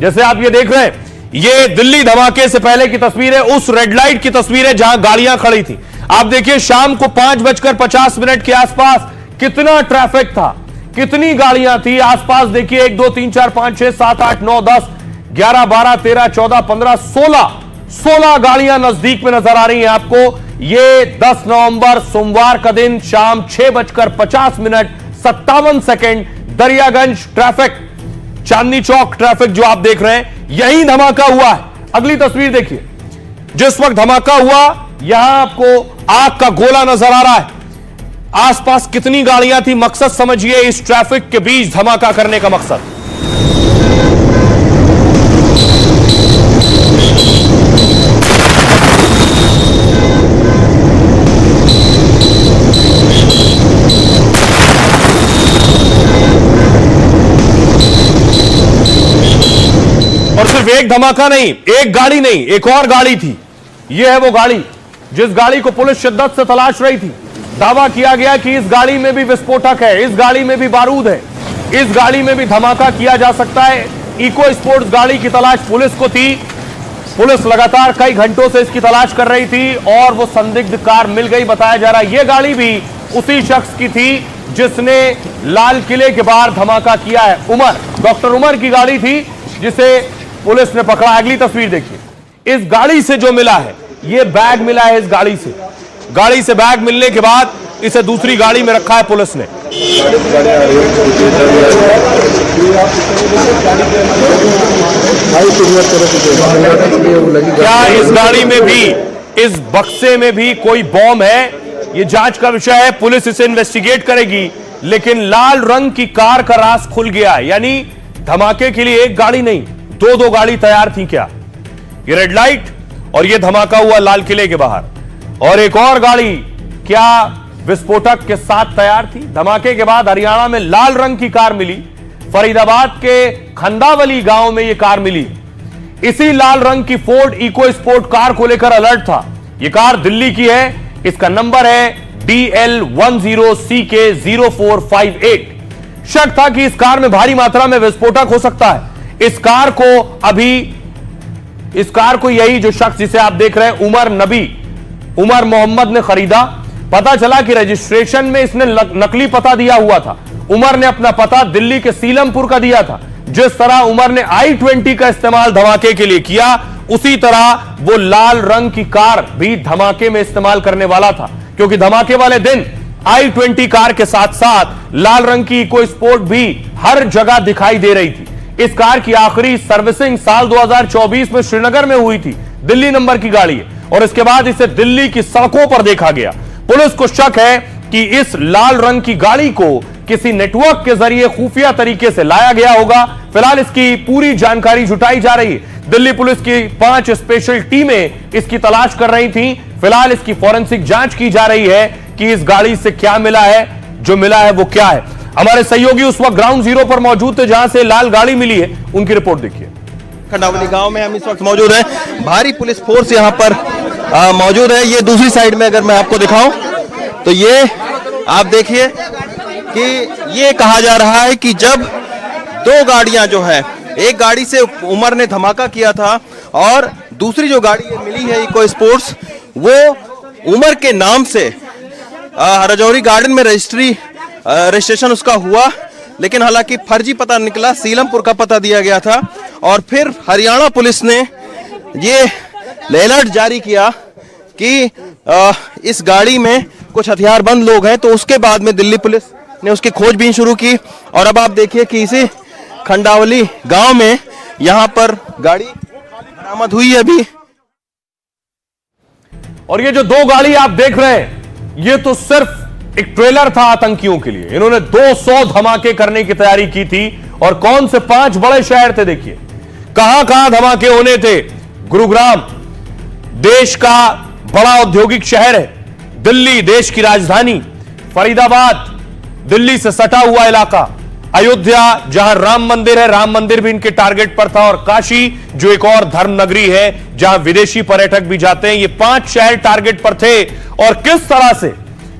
जैसे आप ये देख रहे हैं, ये दिल्ली धमाके से पहले की तस्वीर है, उस रेड लाइट की तस्वीर है जहां गाड़ियां खड़ी थी। आप देखिए शाम को 5:50 के आसपास कितना ट्रैफिक था, कितनी गाड़ियां थी आसपास। देखिए 1 2 3 4 5 6 7 8 9 10 11 12 13 14 15 16 गाड़ियां नजदीक में नजर आ रही हैं आपको। ये 10 नवंबर सोमवार का दिन शाम 6:50 57 दरियागंज ट्रैफिक, चांदनी चौक ट्रैफिक जो आप देख रहे हैं, यही धमाका हुआ है। अगली तस्वीर देखिए, जिस वक्त धमाका हुआ यहां आपको आग का गोला नजर आ रहा है। आसपास कितनी गाड़ियां थी, मकसद समझिए इस ट्रैफिक के बीच धमाका करने का मकसद। और सिर्फ एक धमाका नहीं, एक गाड़ी नहीं, एक और गाड़ी थी। यह है वो गाड़ी जिस गाड़ी को पुलिस शिद्दत से तलाश रही थी। दावा किया गया कि इस गाड़ी में भी विस्फोटक है, इस गाड़ी में भी बारूद है, इस गाड़ी में भी धमाका किया जा सकता है। इको स्पोर्ट्स गाड़ी की तलाश पुलिस को थी। पुलिस लगातार कई घंटों से इसकी तलाश कर रही थी और वो संदिग्ध कार मिल गई। बताया जा रहा है यह गाड़ी भी उसी शख्स की थी जिसने लाल किले के बाहर धमाका किया है। उमर, डॉक्टर उमर की गाड़ी थी जिसे पुलिस ने पकड़ा। अगली तस्वीर देखिए, इस गाड़ी से जो मिला है, ये बैग मिला है। इस गाड़ी से बैग मिलने के बाद इसे दूसरी गाड़ी में रखा है पुलिस ने। क्या इस गाड़ी में भी, इस बक्से में भी कोई बॉम्ब है? ये जांच का विषय है, पुलिस इसे इन्वेस्टिगेट करेगी। लेकिन लाल रंग की कार का राज खुल गया है, यानी धमाके के लिए एक गाड़ी नहीं, दो गाड़ी तैयार थी। क्या ये रेड लाइट और ये धमाका हुआ लाल किले के बाहर, और एक और गाड़ी क्या विस्फोटक के साथ तैयार थी? धमाके के बाद हरियाणा में लाल रंग की कार मिली, फरीदाबाद के खंदावली गांव में यह कार मिली। इसी लाल रंग की फोर्ड इको स्पोर्ट कार को लेकर अलर्ट था। यह कार दिल्ली की है, इसका नंबर है DL10CK0458। शक था कि इस कार में भारी मात्रा में विस्फोटक हो सकता है। इस कार को यही जो शख्स जिसे आप देख रहे हैं उमर मोहम्मद ने खरीदा। पता चला कि रजिस्ट्रेशन में इसने नकली पता दिया हुआ था। उमर ने अपना पता दिल्ली के सीलमपुर का दिया था। जिस तरह उमर ने I-20 का इस्तेमाल धमाके के लिए किया, उसी तरह वो लाल रंग की कार भी धमाके में इस्तेमाल करने वाला था, क्योंकि धमाके वाले दिन I-20 कार के साथ साथ लाल रंग की इको स्पोर्ट भी हर जगह दिखाई दे रही थी। इस कार की आखिरी सर्विसिंग साल 2024 में श्रीनगर में हुई थी। दिल्ली नंबर की गाड़ी है और इसके बाद इसे दिल्ली की सड़कों पर देखा गया। पुलिस को शक है कि इस लाल रंग की गाड़ी को किसी नेटवर्क के जरिए खुफिया तरीके से लाया गया होगा। फिलहाल इसकी पूरी जानकारी जुटाई जा रही है। दिल्ली पुलिस की 5 स्पेशल टीमें इसकी तलाश कर रही थी। फिलहाल इसकी फॉरेंसिक जांच की जा रही है कि इस गाड़ी से क्या मिला है, जो मिला है वो क्या है। हमारे सहयोगी उस वक्त ग्राउंड जीरो पर मौजूद थे जहां से लाल गाड़ी मिली है, उनकी रिपोर्ट देखिए। खंडावली गांव में हम इस वक्त मौजूद हैं। भारी पुलिस फोर्स यहां पर मौजूद है। ये दूसरी साइड में अगर मैं आपको दिखाऊं तो ये आप देखिए कि ये कहा जा रहा है कि जब दो गाड़ियां जो है, एक गाड़ी से उमर ने धमाका किया था और दूसरी जो गाड़ी मिली है इको स्पोर्ट्स, वो उमर के नाम से राजौरी गार्डन में रजिस्ट्रेशन उसका हुआ, लेकिन हालांकि फर्जी पता निकला, सीलमपुर का पता दिया गया था। और फिर हरियाणा पुलिस ने ये अलर्ट जारी किया कि इस गाड़ी में कुछ हथियारबंद लोग हैं, तो उसके बाद में दिल्ली पुलिस ने उसकी खोजबीन शुरू की। और अब आप देखिए कि इसी खंडावली गांव में यहां पर गाड़ी बरामद हुई है अभी। और ये जो दो गाड़ी आप देख रहे हैं, ये तो सिर्फ एक ट्रेलर था आतंकियों के लिए। इन्होंने 200 धमाके करने की तैयारी की थी। और कौन से 5 बड़े शहर थे, देखिए कहां कहां धमाके होने थे। गुरुग्राम देश का बड़ा औद्योगिक शहर है, दिल्ली देश की राजधानी, फरीदाबाद दिल्ली से सटा हुआ इलाका, अयोध्या जहां राम मंदिर है, राम मंदिर भी इनके टारगेट पर था, और काशी जो एक और धर्म नगरी है जहां विदेशी पर्यटक भी जाते हैं। ये 5 शहर टारगेट पर थे। और किस तरह से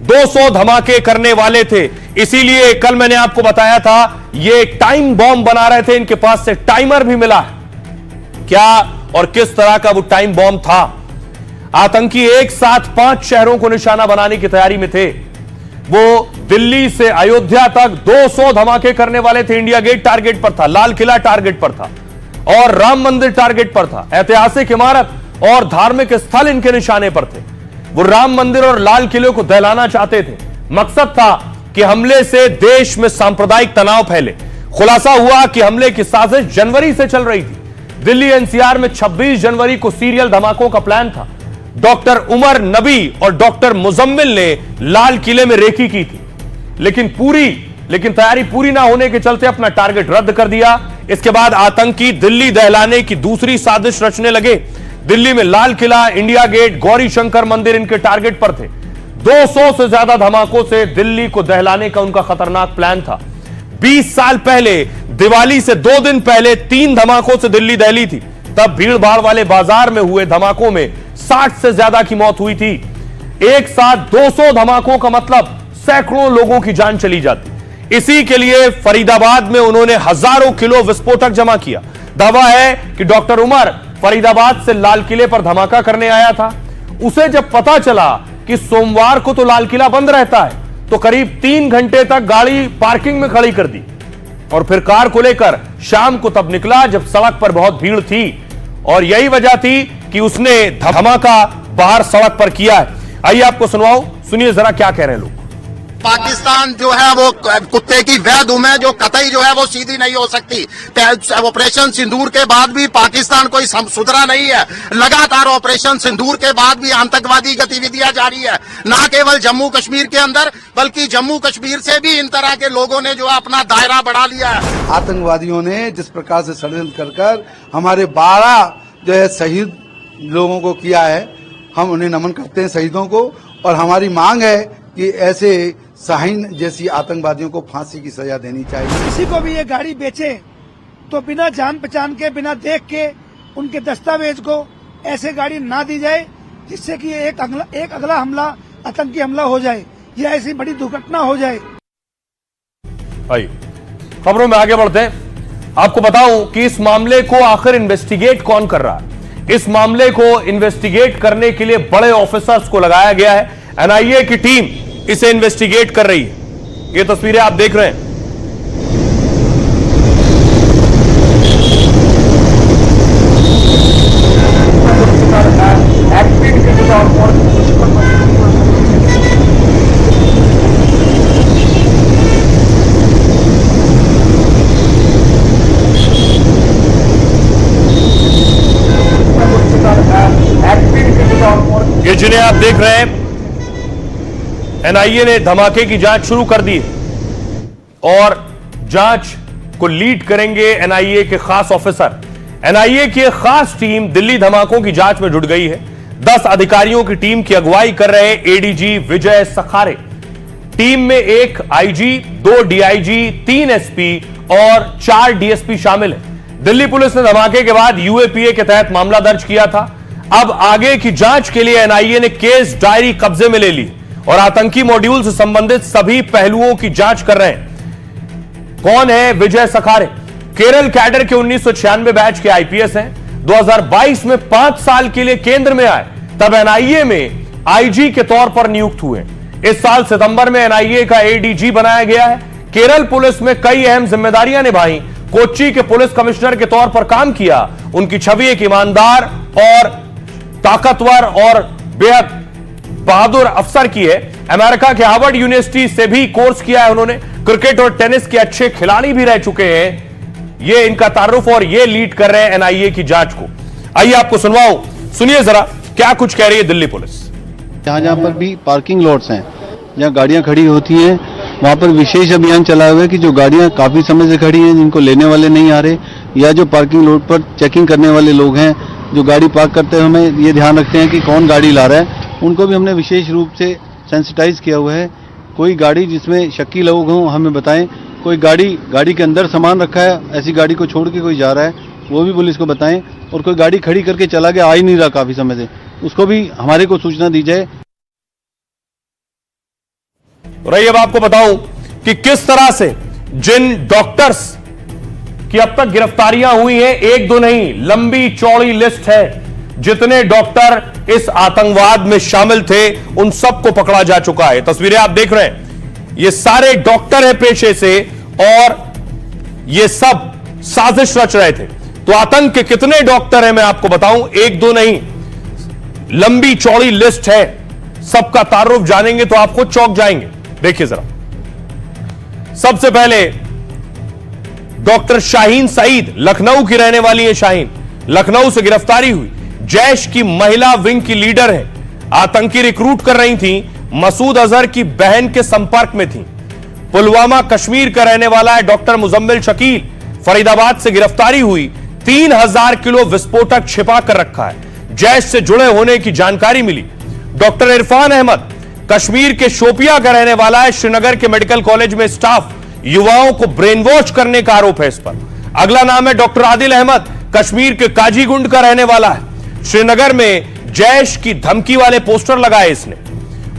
200 धमाके करने वाले थे, इसीलिए कल मैंने आपको बताया था ये एक टाइम बॉम्ब बना रहे थे। इनके पास से टाइमर भी मिला है। क्या और किस तरह का वो टाइम बॉम्ब था? आतंकी एक साथ 5 शहरों को निशाना बनाने की तैयारी में थे। वो दिल्ली से अयोध्या तक 200 धमाके करने वाले थे। इंडिया गेट टारगेट पर था, लाल किला टारगेट पर था, और राम मंदिर टारगेट पर था। ऐतिहासिक इमारत और धार्मिक स्थल इनके निशाने पर थे। वो राम मंदिर और लाल किले को दहलाना चाहते थे। मकसद था कि हमले से देश में सांप्रदायिक तनाव फैले। खुलासा हुआ कि हमले की साजिश जनवरी से चल रही थी। दिल्ली एनसीआर में 26 जनवरी को सीरियल धमाकों का प्लान था। डॉक्टर उमर नबी और डॉक्टर मुजम्मिल ने लाल किले में रेकी की थी, लेकिन तैयारी पूरी ना होने के चलते अपना टारगेट रद्द कर दिया। इसके बाद आतंकी दिल्ली दहलाने की दूसरी साजिश रचने लगे। दिल्ली में लाल किला, इंडिया गेट, गौरी शंकर मंदिर इनके टारगेट पर थे। 200 से ज्यादा धमाकों से दिल्ली को दहलाने का उनका खतरनाक प्लान था। 20 साल पहले दिवाली से 2 दिन पहले 3 धमाकों से दिल्ली दहली थी। तब भीड़ भाड़ वाले बाजार में हुए धमाकों में 60 से ज्यादा की मौत हुई थी। एक साथ 200 धमाकों का मतलब सैकड़ों लोगों की जान चली जाती। इसी के लिए फरीदाबाद में उन्होंने हजारों किलो विस्फोटक जमा किया। दावा है कि डॉक्टर उमर फरीदाबाद से लाल किले पर धमाका करने आया था। उसे जब पता चला कि सोमवार को तो लाल किला बंद रहता है, तो करीब 3 घंटे तक गाड़ी पार्किंग में खड़ी कर दी और फिर कार को लेकर शाम को तब निकला जब सड़क पर बहुत भीड़ थी। और यही वजह थी कि उसने धमाका बाहर सड़क पर किया है। आइए आपको सुनवाओ, सुनिए जरा क्या कह रहे हैं लोग। पाकिस्तान जो है वो कुत्ते की वह दुम है जो कतई जो है वो सीधी नहीं हो सकती। ऑपरेशन सिंदूर के बाद भी पाकिस्तान कोई सुधरा नहीं है। लगातार ऑपरेशन सिंदूर के बाद भी आतंकवादी गतिविधियां जारी है, न केवल जम्मू कश्मीर के अंदर बल्कि जम्मू कश्मीर से भी इन तरह के लोगों ने जो अपना दायरा बढ़ा लिया है। आतंकवादियों ने जिस प्रकार से षड्यंत्र कर हमारे 12 जो है शहीद लोगों को किया है, हम उन्हें नमन करते हैं शहीदों को। और हमारी मांग है कि ऐसे शाहीन जैसी आतंकवादियों को फांसी की सजा देनी चाहिए। किसी को भी ये गाड़ी बेचे तो बिना जान पहचान के, बिना देख के उनके दस्तावेज को ऐसे गाड़ी ना दी जाए, जिससे कि एक अगला हमला आतंकी हमला हो जाए या ऐसी बड़ी दुर्घटना हो जाए। आइए खबरों में आगे बढ़ते हैं। आपको बताऊं कि इस मामले को आखिर इन्वेस्टिगेट कौन कर रहा है। इस मामले को इन्वेस्टिगेट करने के लिए बड़े ऑफिसर्स को लगाया गया है। एनआईए की टीम इसे इन्वेस्टिगेट कर रही है। ये तस्वीरें आप देख रहे हैं। ये जिन्हें आप देख रहे हैं, एनआईए ने धमाके की जांच शुरू कर दी है और जांच को लीड करेंगे एनआईए के खास ऑफिसर। एनआईए की एक खास टीम दिल्ली धमाकों की जांच में जुट गई है। 10 अधिकारियों की टीम की अगुवाई कर रहे एडीजी विजय सखारे। टीम में 1 आईजी, 2 डीआईजी, 3 एसपी और 4 डीएसपी शामिल है। दिल्ली पुलिस ने धमाके के बाद यूएपीए के तहत मामला दर्ज किया था। अब आगे की जांच के लिए एनआईए ने केस डायरी कब्जे में ले ली और आतंकी मॉड्यूल से संबंधित सभी पहलुओं की जांच कर रहे हैं। कौन है विजय सखारे? केरल कैडर के 1996 बैच के आईपीएस हैं। 2022 में 5 साल के लिए केंद्र में आए, तब एनआईए में आईजी के तौर पर नियुक्त हुए। इस साल सितंबर में एनआईए का एडीजी बनाया गया है। केरल पुलिस में कई अहम जिम्मेदारियां निभाई। कोच्चि के पुलिस कमिश्नर के तौर पर काम किया। उनकी छवि एक ईमानदार और ताकतवर और बेहद बहादुर अफसर की है। अमेरिका के हार्वर्ड यूनिवर्सिटी से भी कोर्स किया है उन्होंने। क्रिकेट और टेनिस के अच्छे खिलाड़ी भी रह चुके हैं। ये इनका तारुफ और ये लीड कर रहे हैं एनआईए की जांच को। आइए आपको सुनवाऊं, सुनिए जरा क्या कुछ कह रही है दिल्ली पुलिस। जहां पर भी पार्किंग लॉट्स हैं, जहां गाड़ियां खड़ी होती हैं, वहां पर विशेष अभियान चला हुआ है कि जो गाड़ियां काफी समय से खड़ी हैं, जिनको लेने वाले नहीं आ रहे, या जो पार्किंग लॉट पर चेकिंग करने वाले लोग हैं, जो गाड़ी पार्क करते हुए हमें ये ध्यान रखते हैं कि कौन गाड़ी ला रहा है, उनको भी हमने विशेष रूप से सेंसिटाइज किया हुआ है। कोई गाड़ी जिसमें शक्की लोग हों हमें बताएं। कोई गाड़ी के अंदर सामान रखा है, ऐसी गाड़ी को छोड़ के कोई जा रहा है, वो भी पुलिस को बताएं। और कोई गाड़ी खड़ी करके चला गया, आ ही नहीं रहा काफी समय से, उसको भी हमारे को सूचना दी जाए। रही अब आपको बताऊं कि किस तरह से जिन डॉक्टर्स की अब तक गिरफ्तारियां हुई हैं, एक दो नहीं, लंबी चौड़ी लिस्ट है। जितने डॉक्टर इस आतंकवाद में शामिल थे उन सबको पकड़ा जा चुका है। तस्वीरें आप देख रहे हैं, ये सारे डॉक्टर हैं पेशे से और ये सब साजिश रच रहे थे। तो आतंक के कितने डॉक्टर हैं मैं आपको बताऊं, एक दो नहीं, लंबी चौड़ी लिस्ट है। सबका तारुफ जानेंगे तो आप खुद चौंक जाएंगे। देखिए जरा, सबसे पहले डॉक्टर शाहीन सईद, लखनऊ की रहने वाली है शाहीन। लखनऊ से गिरफ्तारी हुई। जैश की महिला विंग की लीडर है। आतंकी रिक्रूट कर रही थी। मसूद अजहर की बहन के संपर्क में थी। पुलवामा कश्मीर का रहने वाला है डॉक्टर मुजम्मिल शकील। फरीदाबाद से गिरफ्तारी हुई। 3000 किलो विस्फोटक छिपा कर रखा है। जैश से जुड़े होने की जानकारी मिली। डॉक्टर इरफान अहमद कश्मीर के शोपिया का रहने वाला है। श्रीनगर के मेडिकल कॉलेज में स्टाफ युवाओं को ब्रेन वॉश करने का आरोप है इस पर। अगला नाम है डॉक्टर आदिल अहमद, कश्मीर के काजीगुंड का रहने वाला है। श्रीनगर में जैश की धमकी वाले पोस्टर लगाए इसने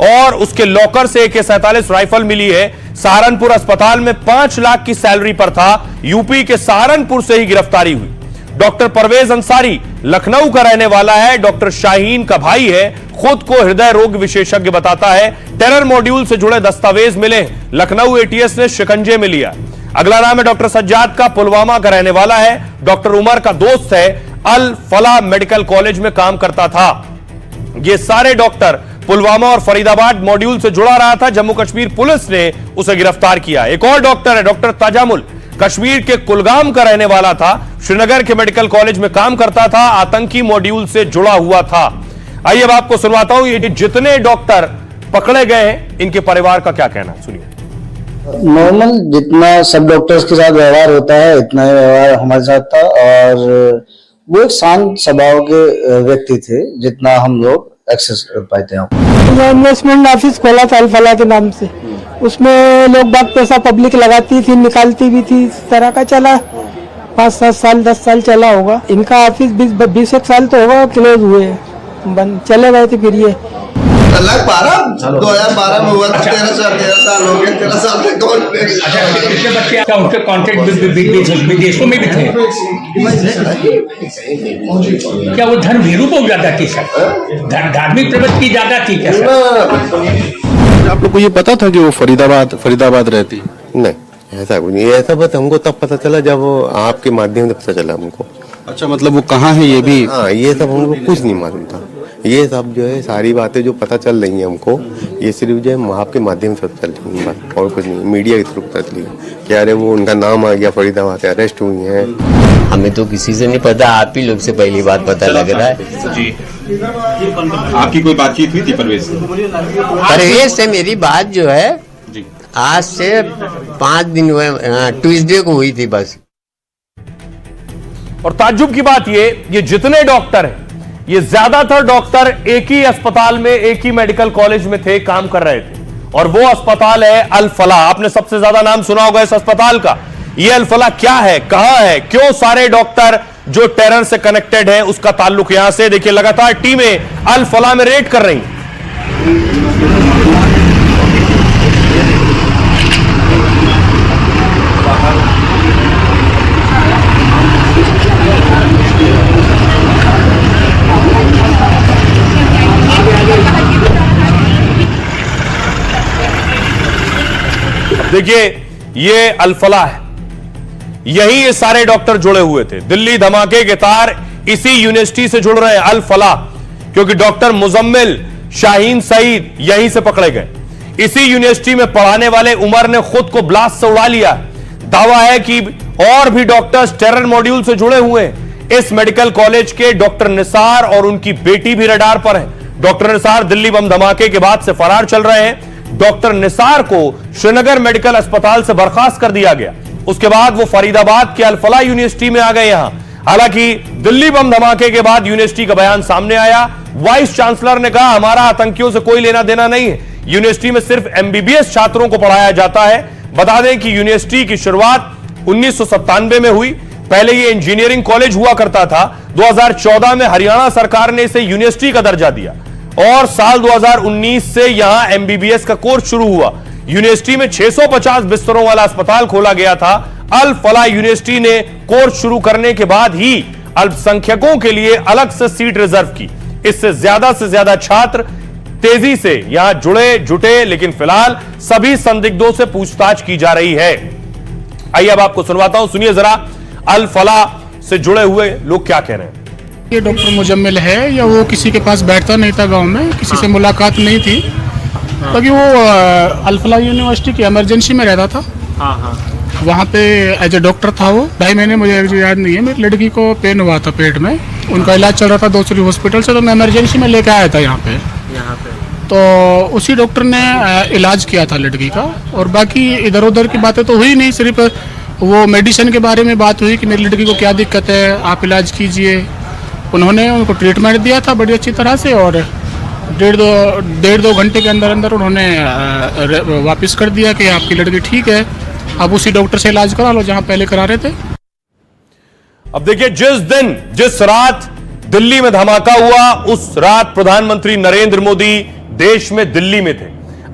और उसके लॉकर से AK-47 राइफल मिली है। सहारनपुर अस्पताल में 5 लाख की सैलरी पर था। यूपी के सहारनपुर से ही गिरफ्तारी हुई। डॉक्टर परवेज अंसारी लखनऊ का रहने वाला है। डॉक्टर शाहीन का भाई है। खुद को हृदय रोग विशेषज्ञ बताता है। टेरर मॉड्यूल से जुड़े दस्तावेज मिले, लखनऊ ATS ने शिकंजे में लिया। अगला नाम है डॉक्टर सज्जाद का, पुलवामा का रहने वाला है। डॉक्टर उमर का दोस्त है, अल फलाह मेडिकल कॉलेज में काम करता था। ये सारे डॉक्टर पुलवामा और फरीदाबाद मॉड्यूल से जुड़ा रहा था। जम्मू कश्मीर पुलिस ने उसे गिरफ्तार किया। एक और डॉक्टर है डॉक्टर ताजामुल, कश्मीर के कुलगाम का रहने वाला था। श्रीनगर के मेडिकल कॉलेज में काम करता था। आतंकी मॉड्यूल से जुड़ा हुआ था। आइए अब आपको सुनवाता हूं ये जितने डॉक्टर पकड़े गए हैं इनके परिवार का क्या कहना है, सुनिए। नॉर्मल जितना सब डॉक्टर्स के साथ व्यवहार होता है इतना ही व्यवहार हमारे साथ था। और वो एक शांत स्वभाव के व्यक्ति थे जितना हम लोग एक्सेस कर पाते हैं। इन्वेस्टमेंट ऑफिस खोला था अल फलाह के नाम से। उसमें लोग बाग पैसा पब्लिक लगाती थी, निकालती भी थी। इस तरह का चला 5-7 साल 10 साल चला होगा। इनका ऑफिस 20 साल तो होगा क्लोज हुए, बंद चले गए थे। फिर ये लग 2012 में हुआ। 13 साल हो गए। 13 साल तक कौन क्या उनके कॉन्ट्रैक्ट विदेशों में भी थे? क्या वो धन वीरू को ज्यादा थी सर? धार्मिक प्रवृत्ति ज्यादा थी क्या सर? आप लोग को ये पता था कि वो फरीदाबाद रहती? नहीं, ऐसा कुछ नहीं। ऐसा बस हमको तब पता चला जब आपके माध्यम से पता चला हमको। अच्छा, मतलब वो कहाँ है ये भी? हाँ, ये सब हमको कुछ नहीं मालूम था। ये सब जो है सारी बातें जो पता चल रही हैं हमको, ये सिर्फ जो है आपके माध्यम से पता चल रही है, बस और कुछ नहीं। मीडिया के थ्रू पता चली कि अरे वो उनका नाम आ गया, फरीदाबाद से अरेस्ट हुई हैं। हमें तो किसी से नहीं पता, आप ही लोग से पहली बात पता लग रहा है जी। आपकी कोई बातचीत हुई थी परवेज से? परवेज से मेरी बात जो है आज से 5 दिन हुए, ट्यूसडे को हुई थी बस। और ताज्जुब की बात ये जितने डॉक्टर हैं, ये ज्यादातर डॉक्टर एक ही अस्पताल में, एक ही मेडिकल कॉलेज में थे, काम कर रहे थे। और वो अस्पताल है अल फलाह। आपने सबसे ज्यादा नाम सुना होगा इस अस्पताल का। ये अल फलाह क्या है, कहां है, क्यों सारे डॉक्टर जो टेरर से कनेक्टेड है उसका ताल्लुक यहां से। देखिए लगातार टीमें अल फलाह में रेड कर रही। देखिए ये अल-फलाह है, यही ये सारे डॉक्टर जुड़े हुए थे। दिल्ली धमाके के तार इसी यूनिवर्सिटी से जुड़ रहे हैं, अल-फलाह, क्योंकि डॉक्टर मुजम्मिल शाहीन सईद यहीं से पकड़े गए। इसी यूनिवर्सिटी में पढ़ाने वाले उमर ने खुद को ब्लास्ट से उड़ा लिया। दावा है कि और भी डॉक्टर्स टेरर मॉड्यूल से जुड़े हुए हैं। इस मेडिकल कॉलेज के डॉक्टर निसार और उनकी बेटी भी रडार पर हैं। डॉक्टर निसार दिल्ली बम धमाके के बाद से फरार चल रहे हैं। डॉक्टर निसार को श्रीनगर मेडिकल अस्पताल से बर्खास्त कर दिया गया। उसके बाद वो फरीदाबाद के अल-फलाह यूनिवर्सिटी में आ गए यहां। हालांकि दिल्ली बम धमाके के बाद यूनिवर्सिटी का बयान सामने आया। वाइस चांसलर ने कहा हमारा आतंकियों से कोई लेना देना नहीं है, यूनिवर्सिटी में सिर्फ एमबीबीएस छात्रों को पढ़ाया जाता है। बता दें कि यूनिवर्सिटी की शुरुआत 1997 में हुई। पहले ये इंजीनियरिंग कॉलेज हुआ करता था। 2014 में हरियाणा सरकार ने इसे यूनिवर्सिटी का दर्जा दिया और साल 2019 से यहां एमबीबीएस का कोर्स शुरू हुआ। यूनिवर्सिटी में 650 बिस्तरों वाला अस्पताल खोला गया था। अल-फलाह यूनिवर्सिटी ने कोर्स शुरू करने के बाद ही अल्पसंख्यकों के लिए अलग से सीट रिजर्व की। इससे से ज्यादा छात्र तेजी से यहां जुटे, लेकिन फिलहाल सभी संदिग्धों से पूछताछ की जा रही है। आइए अब आपको सुनवाता हूं, सुनिए जरा अल-फलाह से जुड़े हुए लोग क्या कह रहे हैं। ये डॉक्टर मुजम्मिल है या वो किसी के पास बैठता नहीं था गांव में, किसी से मुलाकात नहीं थी, क्योंकि वो अल-फलाह यूनिवर्सिटी की इमरजेंसी में रहता था। वहाँ पे एज ए डॉक्टर था वो। 2.5 महीने मुझे याद नहीं है, मेरी लड़की को पेन हुआ था पेट में, उनका इलाज चल रहा था दूसरी हॉस्पिटल से, तो मैं इमरजेंसी में लेके आया था यहाँ पे। तो उसी डॉक्टर ने इलाज किया था लड़की का, और बाकी इधर उधर की बातें तो हुई नहीं, सिर्फ वो मेडिसिन के बारे में बात हुई कि मेरी लड़की को क्या दिक्कत है, आप इलाज कीजिए। उन्होंने उनको ट्रीटमेंट दिया था बड़ी अच्छी तरह से, और डेढ़ दो घंटे के अंदर अंदर उन्होंने वापस कर दिया कि आपकी लड़की ठीक है, आप उसी डॉक्टर से इलाज करा लो जहां पहले करा रहे थे। अब देखिए, जिस रात दिल्ली में धमाका हुआ, उस रात प्रधानमंत्री नरेंद्र मोदी देश में दिल्ली में थे।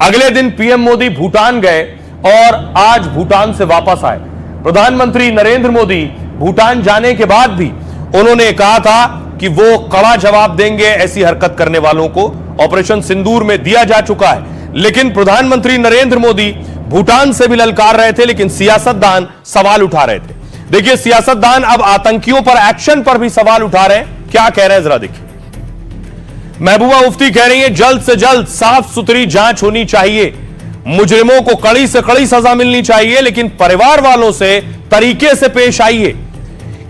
अगले दिन पीएम मोदी भूटान गए और आज भूटान से वापस आए। प्रधानमंत्री नरेंद्र मोदी भूटान जाने के बाद भी उन्होंने कहा था कि वो कड़ा जवाब देंगे ऐसी हरकत करने वालों को। ऑपरेशन सिंदूर में दिया जा चुका है, लेकिन प्रधानमंत्री नरेंद्र मोदी भूटान से भी ललकार रहे थे, लेकिन सियासतदान सवाल उठा रहे थे। देखिए, सियासतदान अब आतंकियों पर एक्शन पर भी सवाल उठा रहे हैं। क्या कह रहे हैं जरा देखिए। महबूबा मुफ्ती कह रही है जल्द से जल्द साफ सुथरी जांच होनी चाहिए, मुजरिमों को कड़ी से कड़ी सजा मिलनी चाहिए, लेकिन परिवार वालों से तरीके से पेश आइए।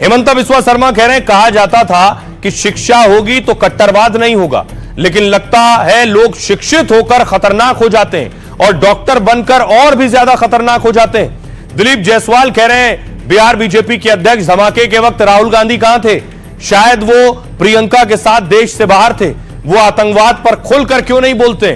हेमंता बिस्वा शर्मा कह रहे हैं कहा जाता था कि शिक्षा होगी तो कट्टरवाद नहीं होगा, लेकिन लगता है लोग शिक्षित होकर खतरनाक हो जाते हैं और डॉक्टर बनकर और भी ज्यादा खतरनाक हो जाते हैं। दिलीप जायसवाल कह रहे हैं बिहार बीजेपी के अध्यक्ष धमाके के वक्त राहुल गांधी कहां थे, शायद वो प्रियंका के साथ देश से बाहर थे, वो आतंकवाद पर खुलकर क्यों नहीं बोलते।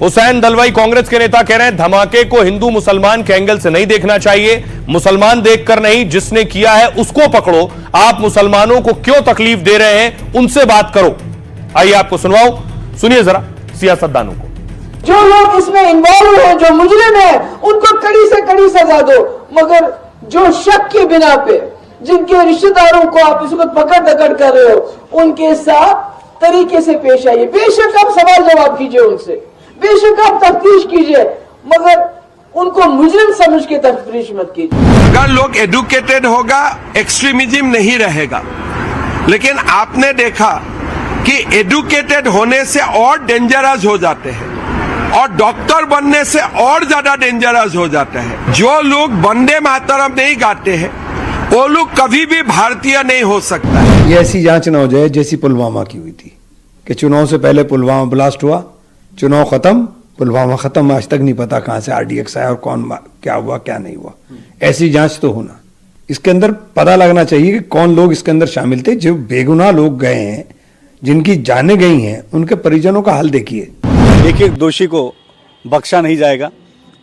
हुसैन दलवाई कांग्रेस के नेता कह रहे हैं धमाके को हिंदू मुसलमान के एंगल से नहीं देखना चाहिए, मुसलमान देखकर नहीं, जिसने किया है उसको पकड़ो, आप मुसलमानों को क्यों तकलीफ दे रहे हैं, उनसे बात करो। आइए आपको सुनवाओ, सुनिए जरा सियासतदानों को। जो लोग इसमें इन्वॉल्व हैं, जो मुजरिम है, उनको कड़ी से कड़ी सजा दो, मगर जो शक के बिना पे जिनके रिश्तेदारों को आप इस वक्त पकड़ दकड़ कर रहे हो, उनके साथ तरीके से पेश आइए। बेशक आप सवाल जवाब कीजिए उनसे, बेशक आप तफ्तीश कीजिए, मगर उनको मुजरिम समझ के तफ्तीश मत कीजिए। अगर लोग एडुकेटेड होगा, एक्सट्रीमिज्म नहीं रहेगा। लेकिन आपने देखा कि एडुकेटेड होने से और डेंजरस हो जाते हैं और डॉक्टर बनने से और ज्यादा डेंजरस हो जाते हैं। जो लोग वंदे मातरम नहीं गाते हैं वो लोग कभी भी भारतीय नहीं हो सकता है। ये ऐसी जांच ना हो जाए जैसी पुलवामा की हुई थी कि चुनाव से पहले पुलवामा ब्लास्ट हुआ, चुनाव खत्म, पुलवामा खत्म, आज तक नहीं पता कहां से RDX आया और कौन क्या हुआ क्या नहीं हुआ। ऐसी जांच तो होना, इसके अंदर पता लगना चाहिए कि कौन लोग इसके अंदर शामिल थे। जो बेगुनाह लोग गए हैं, जिनकी जानें गई हैं, उनके परिजनों का हाल देखिए। एक एक दोषी को बख्शा नहीं जाएगा।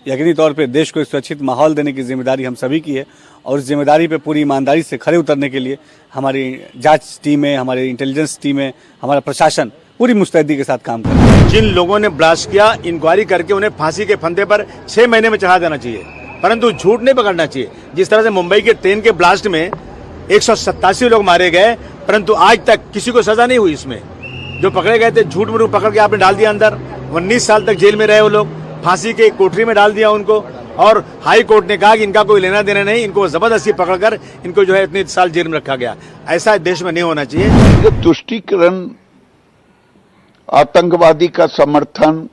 यकीनी तौर पे देश को एक सुरक्षित माहौल देने की जिम्मेदारी हम सभी की है और इस जिम्मेदारी पे पूरी ईमानदारी से खड़े उतरने के लिए हमारी जांच टीमें, हमारी इंटेलिजेंस टीमें, हमारा प्रशासन पूरी मुस्तैदी के साथ काम कर रहा है। जिन लोगों ने ब्लास्ट किया, इंक्वायरी करके उन्हें फांसी के फंदे पर 6 महीने में चढ़ा देना चाहिए, परंतु झूठ नहीं पकड़ना चाहिए। जिस तरह से मुंबई के ट्रेन के ब्लास्ट में 187 लोग मारे गए, परंतु आज तक किसी को सजा नहीं हुई। इसमें जो पकड़े गए थे, झूठ मूठ पकड़ के आपने डाल दिया अंदर, 19 साल तक जेल में रहे वो लोग, फांसी के कोठरी में डाल दिया उनको, और हाई कोर्ट ने कहा कि इनका कोई लेना देना नहीं, इनको जबरदस्ती पकड़कर इनको जो है इतने साल जेल में रखा गया। ऐसा देश में नहीं होना चाहिए। तुष्टीकरण, आतंकवादी का समर्थन,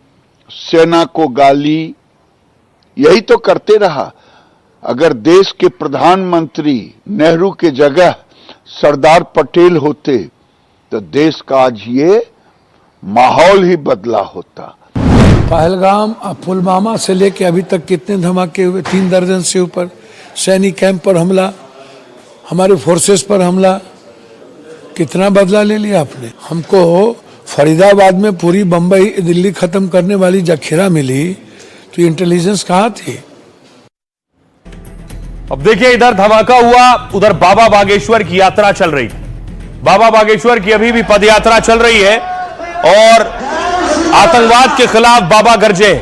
सेना को गाली, यही तो करते रहा। अगर देश के प्रधानमंत्री नेहरू के जगह सरदार पटेल होते तो देश का आज ये माहौल ही बदला होता। पहलगाम, पुलवामा से लेके अभी तक कितने धमाके हुए, 3 दर्जन से ऊपर। सैनिक कैंप पर हमला, हमारे फोर्सेस पर हमला, कितना बदला ले लिया आपने। हमको फरीदाबाद में पूरी बंबई दिल्ली खत्म करने वाली जखीरा मिली तो इंटेलिजेंस कहाँ थी। अब देखिए, इधर धमाका हुआ, उधर बाबा बागेश्वर की यात्रा चल रही। बाबा बागेश्वर की अभी भी पदयात्रा चल रही है और आतंकवाद के खिलाफ बाबा गरजे।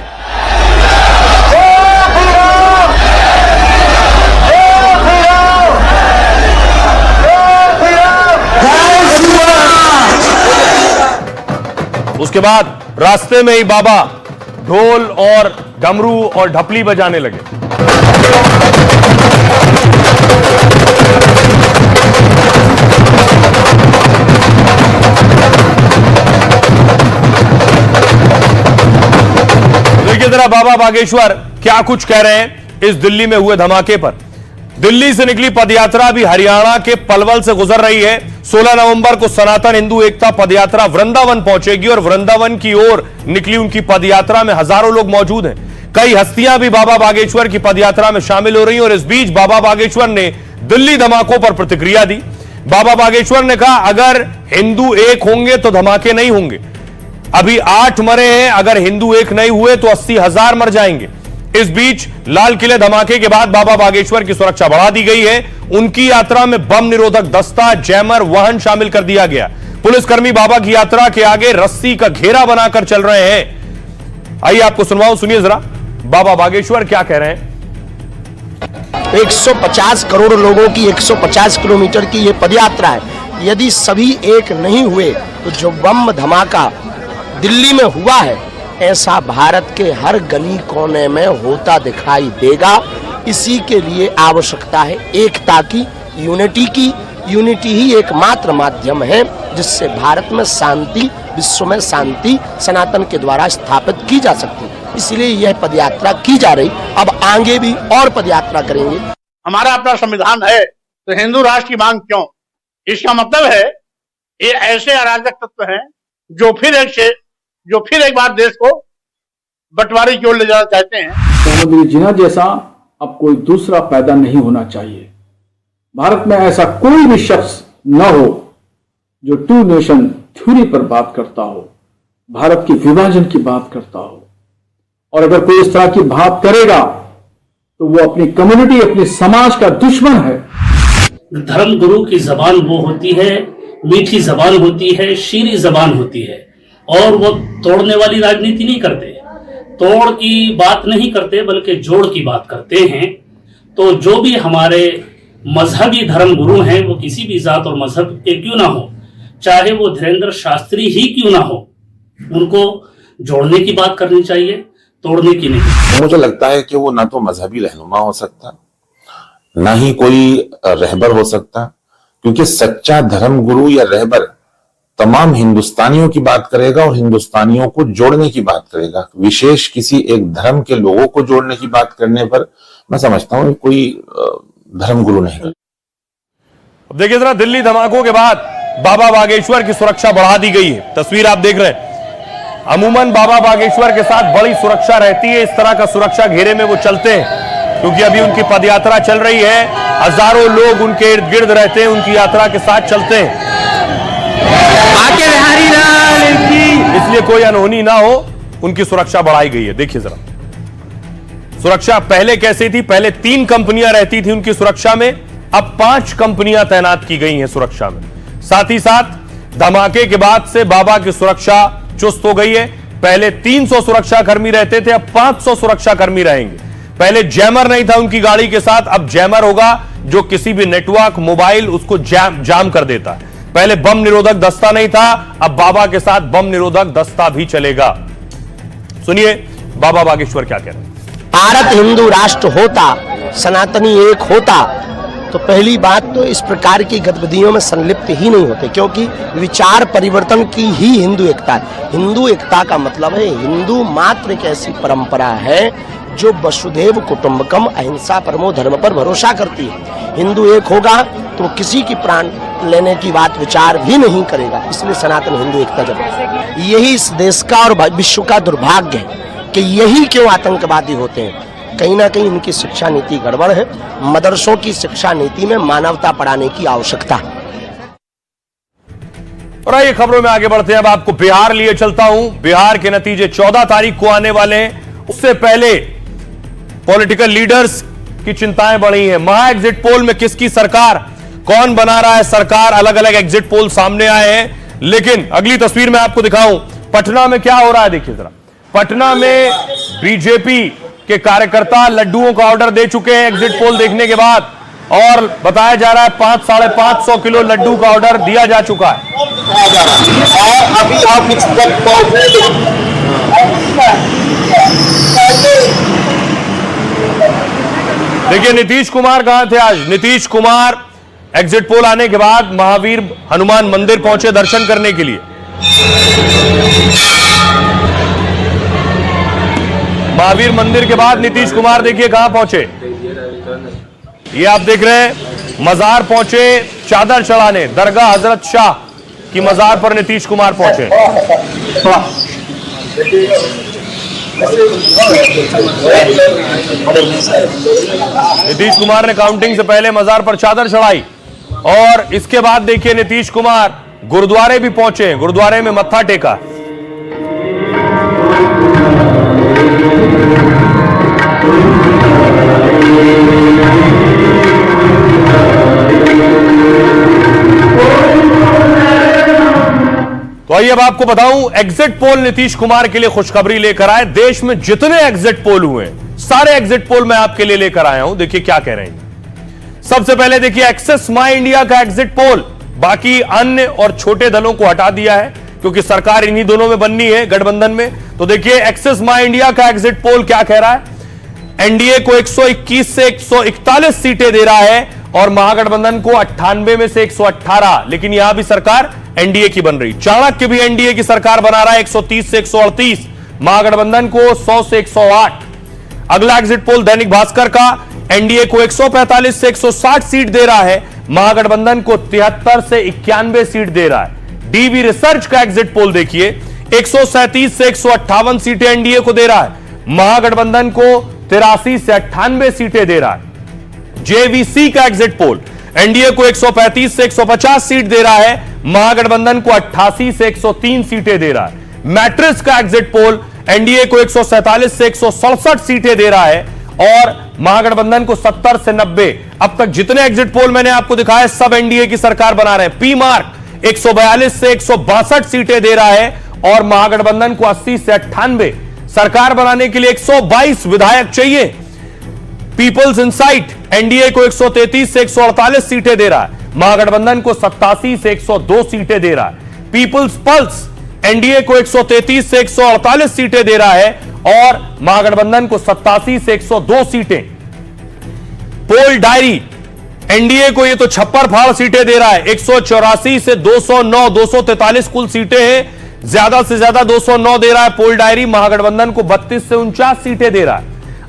उसके बाद रास्ते में ही बाबा ढोल और डमरू और ढपली बजाने लगे। देखिए जरा बाबा बागेश्वर क्या कुछ कह रहे हैं इस दिल्ली में हुए धमाके पर। दिल्ली से निकली पदयात्रा भी हरियाणा के पलवल से गुजर रही है। 16 नवंबर को सनातन हिंदू एकता पदयात्रा वृंदावन पहुंचेगी और वृंदावन की ओर निकली उनकी पदयात्रा में हजारों लोग मौजूद हैं। कई हस्तियां भी बाबा बागेश्वर की पदयात्रा में शामिल हो रही हैं और इस बीच बाबा बागेश्वर ने दिल्ली धमाकों पर प्रतिक्रिया दी। बाबा बागेश्वर ने कहा, अगर हिंदू एक होंगे तो धमाके नहीं होंगे। अभी 8 मरे हैं, अगर हिंदू एक नहीं हुए तो 80,000 मर जाएंगे। इस बीच लाल किले धमाके के बाद बाबा बागेश्वर की सुरक्षा बढ़ा दी गई है। उनकी यात्रा में बम निरोधक दस्ता, जैमर, वाहन शामिल कर दिया गया। पुलिसकर्मी बाबा की यात्रा के आगे रस्सी का घेरा बनाकर चल रहे हैं। आइए आपको सुनवाऊं, सुनिए जरा बाबा बागेश्वर क्या कह रहे हैं। 150 करोड़ लोगों की 150 किलोमीटर की ये पदयात्रा है। यदि सभी एक नहीं हुए तो जो बम धमाका दिल्ली में हुआ है, ऐसा भारत के हर गली कोने में होता दिखाई देगा। इसी के लिए आवश्यकता है एकता की, यूनिटी की। यूनिटी ही एकमात्र माध्यम है जिससे भारत में शांति, विश्व में शांति सनातन के द्वारा स्थापित की जा सकती है। इसलिए यह पदयात्रा की जा रही, अब आगे भी और पदयात्रा करेंगे। हमारा अपना संविधान है तो हिंदू राष्ट्र की मांग क्यों? इसका मतलब है ये ऐसे अराजक तत्व हैं जो फिर एक बार देश को बंटवारे की ओर ले जाना चाहते हैं। मोहम्मद जिन्ना जैसा अब कोई दूसरा पैदा नहीं होना चाहिए। भारत में ऐसा कोई भी शख्स न हो जो 2 नेशन थ्योरी पर बात करता हो, भारत की विभाजन की बात करता हो। और अगर कोई इस तरह की बात करेगा तो वो अपनी कम्युनिटी, अपने समाज का दुश्मन है। धर्म गुरु की जबान वो होती है, मीठी जबान होती है, शीरी जबान होती है और वो तोड़ने वाली राजनीति नहीं करते, तोड़ की बात नहीं करते बल्कि जोड़ की बात करते हैं। तो जो भी हमारे मजहबी धर्म गुरु हैं वो किसी भी जात और मजहब के क्यों ना हो, चाहे वो धीरेन्द्र शास्त्री ही क्यों ना हो, उनको जोड़ने की बात करनी चाहिए, तोड़ने की नहीं। मुझे लगता है कि वो ना तो मजहबी रहनुमा हो सकता, ना ही कोई रहबर हो सकता, क्योंकि सच्चा धर्म गुरु या रहबर तमाम हिंदुस्तानियों की बात करेगा और हिंदुस्तानियों को जोड़ने की बात करेगा। विशेष किसी एक धर्म के लोगों को जोड़ने की बात करने पर मैं समझता हूं कोई धर्म गुरु नहीं। अब देखिए जरा दिल्ली धमाकों के बाद बाबा बागेश्वर की सुरक्षा बढ़ा दी गई है। तस्वीर आप देख रहे हैं। अमूमन बाबा बागेश्वर के साथ बड़ी सुरक्षा रहती है। इस तरह का सुरक्षा घेरे में वो चलते हैं क्योंकि अभी उनकी पदयात्रा चल रही है। हजारों लोग उनके इर्द गिर्द रहते हैं, उनकी यात्रा के साथ चलते हैं। इसलिए कोई अनहोनी ना हो, उनकी सुरक्षा बढ़ाई गई है। देखिए जरा सुरक्षा पहले कैसी थी। पहले 3 कंपनियां रहती थी उनकी सुरक्षा में, अब 5 कंपनियां तैनात की गई हैं सुरक्षा में। साथ ही साथ धमाके के बाद से बाबा की सुरक्षा चुस्त हो गई है। पहले 300 सुरक्षा कर्मी रहते थे, अब 500 सुरक्षा कर्मी रहेंगे। पहले जैमर नहीं था उनकी गाड़ी के साथ, अब जैमर होगा जो किसी भी नेटवर्क, मोबाइल उसको जाम कर देता है। पहले बम निरोधक दस्ता नहीं था, अब बाबा के साथ बम निरोधक दस्ता भी चलेगा। सुनिए बाबा बागेश्वर क्या कह रहे हैं। भारत हिंदू राष्ट्र होता, सनातनी एक होता, तो पहली बात तो इस प्रकार की गतिविधियों में संलिप्त ही नहीं होते, क्योंकि विचार परिवर्तन की ही हिंदू एकता है। हिंदू एकता का मतलब है हिंदू मात्र एक ऐसी परंपरा है जो वसुधैव कुटुंबकम अहिंसा परमो धर्म पर भरोसा करती है। हिंदू एक होगा तो वो किसी की प्राण लेने की बात विचार भी नहीं करेगा, इसलिए सनातन हिंदू एकता जब यही इस देश का और विश्व का दुर्भाग्य है कि यही क्यों आतंकवादी होते हैं। कहीं ना कहीं इनकी शिक्षा नीति गड़बड़ है। मदरसों की शिक्षा नीति में मानवता पढ़ाने की आवश्यकता है। और आइए खबरों में आगे बढ़ते हैं। अब आपको बिहार लिए चलता हूं। बिहार के नतीजे 14 तारीख को आने वाले हैं। उससे पहले पॉलिटिकल लीडर्स की चिंताएं बढ़ी हैं। महा एग्जिट पोल में किसकी सरकार, कौन बना रहा है सरकार, अलग अलग एग्जिट पोल सामने आए हैं। लेकिन अगली तस्वीर में आपको दिखाऊं पटना में क्या हो रहा है। देखिए जरा, पटना में बीजेपी के कार्यकर्ता लड्डुओं का ऑर्डर दे चुके हैं एग्जिट पोल देखने के बाद, और बताया जा रहा है 500-550 किलो लड्डू का ऑर्डर दिया जा चुका है। देखिए नीतीश कुमार कहां थे आज। नीतीश कुमार एग्जिट पोल आने के बाद महावीर हनुमान मंदिर पहुंचे दर्शन करने के लिए। महावीर मंदिर के बाद नीतीश कुमार देखिए कहां पहुंचे। ये आप देख रहे हैं मजार पहुंचे चादर चढ़ाने। दरगाह हजरत शाह की मजार पर नीतीश कुमार पहुंचे। नीतीश कुमार ने काउंटिंग से पहले मजार पर चादर चढ़ाई, और इसके बाद देखिए नीतीश कुमार गुरुद्वारे भी पहुंचे, गुरुद्वारे में मत्था टेका। तो आइए अब आपको बताऊं, एग्जिट पोल नीतीश कुमार के लिए खुशखबरी लेकर आए। देश में जितने एग्जिट पोल हुए सारे एग्जिट पोल मैं आपके लिए लेकर आया हूं। देखिए क्या कह रहे हैं। सबसे पहले देखिए एक्सेस माई इंडिया का एग्जिट पोल, बाकी अन्य और छोटे दलों को हटा दिया है क्योंकि सरकार इन्हीं दोनों में बननी है, गठबंधन में। तो देखिए एक्सेस माई इंडिया का एग्जिट पोल क्या कह रहा है। एनडीए को 121 से 141 सीटें दे रहा है और महागठबंधन को 98 में से 118, लेकिन यहां भी सरकार एनडीए की बन रही। चाणक्य भी एनडीए की सरकार बना रहा है 130 से 138, महागठबंधन को 100 से 108। अगला एग्जिट पोल दैनिक भास्कर का, एनडीए को 145 से 160 सीट दे रहा है, महागठबंधन को 73 से 91 सीट दे रहा है। डीवी रिसर्च का एग्जिट पोल देखिए, 137 से 158 सीटें एनडीए को दे रहा है, महागठबंधन को 83 से 98 सीटें दे रहा है। जेवीसी का एग्जिट पोल, एनडीए को 135 से 150 सीट दे रहा है, महागठबंधन को 88 से 103 सीटें दे रहा है। मैट्रिक्स का एग्जिट पोल, एनडीए को 147 से 167 सीटें दे रहा है और महागठबंधन को 70 से 90। अब तक जितने एग्जिट पोल मैंने आपको दिखाए सब एनडीए की सरकार बना रहे हैं। पी मार्क 142 से 162 सीटें दे रहा है और महागठबंधन को 80 से 98। सरकार बनाने के लिए 122 विधायक चाहिए। पीपल्स इंसाइट एनडीए को 133 से 148 सीटें दे रहा है, महागठबंधन को 87 से 102 सीटें दे रहा है। पीपल्स पल्स एनडीए को 133 से 148 सीटें दे रहा है और महागठबंधन को 87 से 102 सीटें। पोल डायरी एनडीए को ये तो छप्पर फाड़ सीटें दे रहा है, 184 से 209, 243 कुल सीटें हैं, ज्यादा से ज्यादा 209 दे रहा है पोल डायरी। महागठबंधन को 32 से 49 सीटें दे रहा है।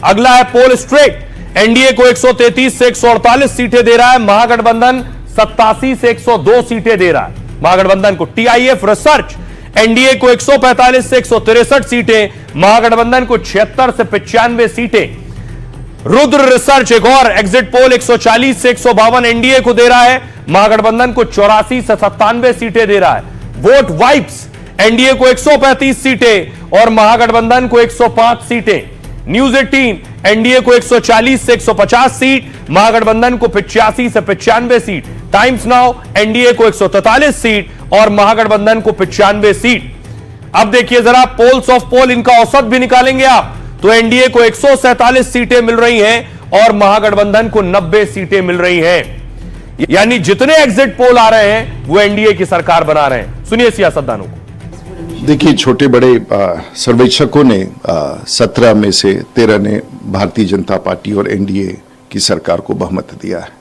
अगला है पोल स्ट्रेट, एनडीए को 133 से 148 सीटें दे रहा है, महागठबंधन 87 से 102 सीटें दे रहा है महागठबंधन को। टीआईएफ रिसर्च एनडीए को 145 से 163 सीटें, महागठबंधन को 76 से 95 सीटें। रुद्र रिसर्च एक और एग्जिट पोल 140 से 152 एनडीए को दे रहा है, महागठबंधन को 84 से 97 सीटें दे रहा है। वोट वाइप्स एनडीए को 135 सीटें और महागठबंधन को 105 सीटें। न्यूज 18 एनडीए को 140 से 150 सीट, महागठबंधन को 85 से 95 सीट। टाइम्स नाउ एनडीए को 143 सीट और महागठबंधन को 95 सीट। अब देखिए जरा पोल्स ऑफ पोल, इनका औसत भी निकालेंगे आप तो एनडीए को 147 सीटें मिल रही हैं और महागठबंधन को 90 सीटें मिल रही हैं। यानी जितने एग्जिट पोल आ रहे हैं वो एनडीए की सरकार बना रहे हैं। सुनिए सियासतदानों को। देखिए, छोटे बड़े सर्वेक्षकों ने 17 में से 13 ने भारतीय जनता पार्टी और एनडीए की सरकार को बहुमत दिया है।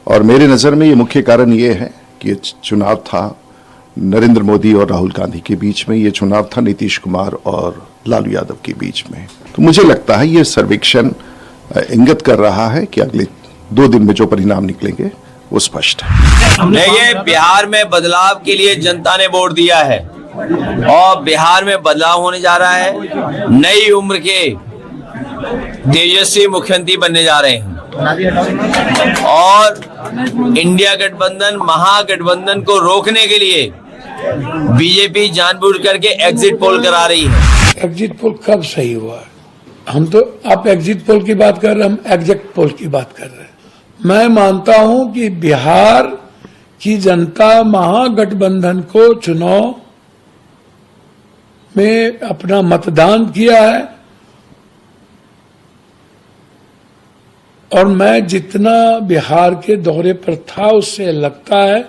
और मेरे नज़र में ये मुख्य कारण ये है कि ये चुनाव था नरेंद्र मोदी और राहुल गांधी के बीच में, ये चुनाव था नीतीश कुमार और लालू यादव के बीच में। तो मुझे लगता है ये सर्वेक्षण इंगित कर रहा है कि अगले 2 दिन में जो परिणाम निकलेंगे वो स्पष्ट है। देखिए, बिहार में बदलाव के लिए जनता ने वोट दिया है और बिहार में बदलाव होने जा रहा है। नई उम्र के तेजस्वी मुख्यमंत्री बनने जा रहे हैं और इंडिया गठबंधन, महागठबंधन को रोकने के लिए बीजेपी जानबूझ करके एग्जिट पोल करा रही है। एग्जिट पोल कब सही हुआ? हम तो आप एग्जिट पोल की बात कर रहे हैं, हम एग्जैक्ट पोल की बात कर रहे हैं। मैं मानता हूं कि बिहार की जनता महागठबंधन को चुनाव में अपना मतदान किया है और मैं जितना बिहार के दौरे पर था उससे लगता है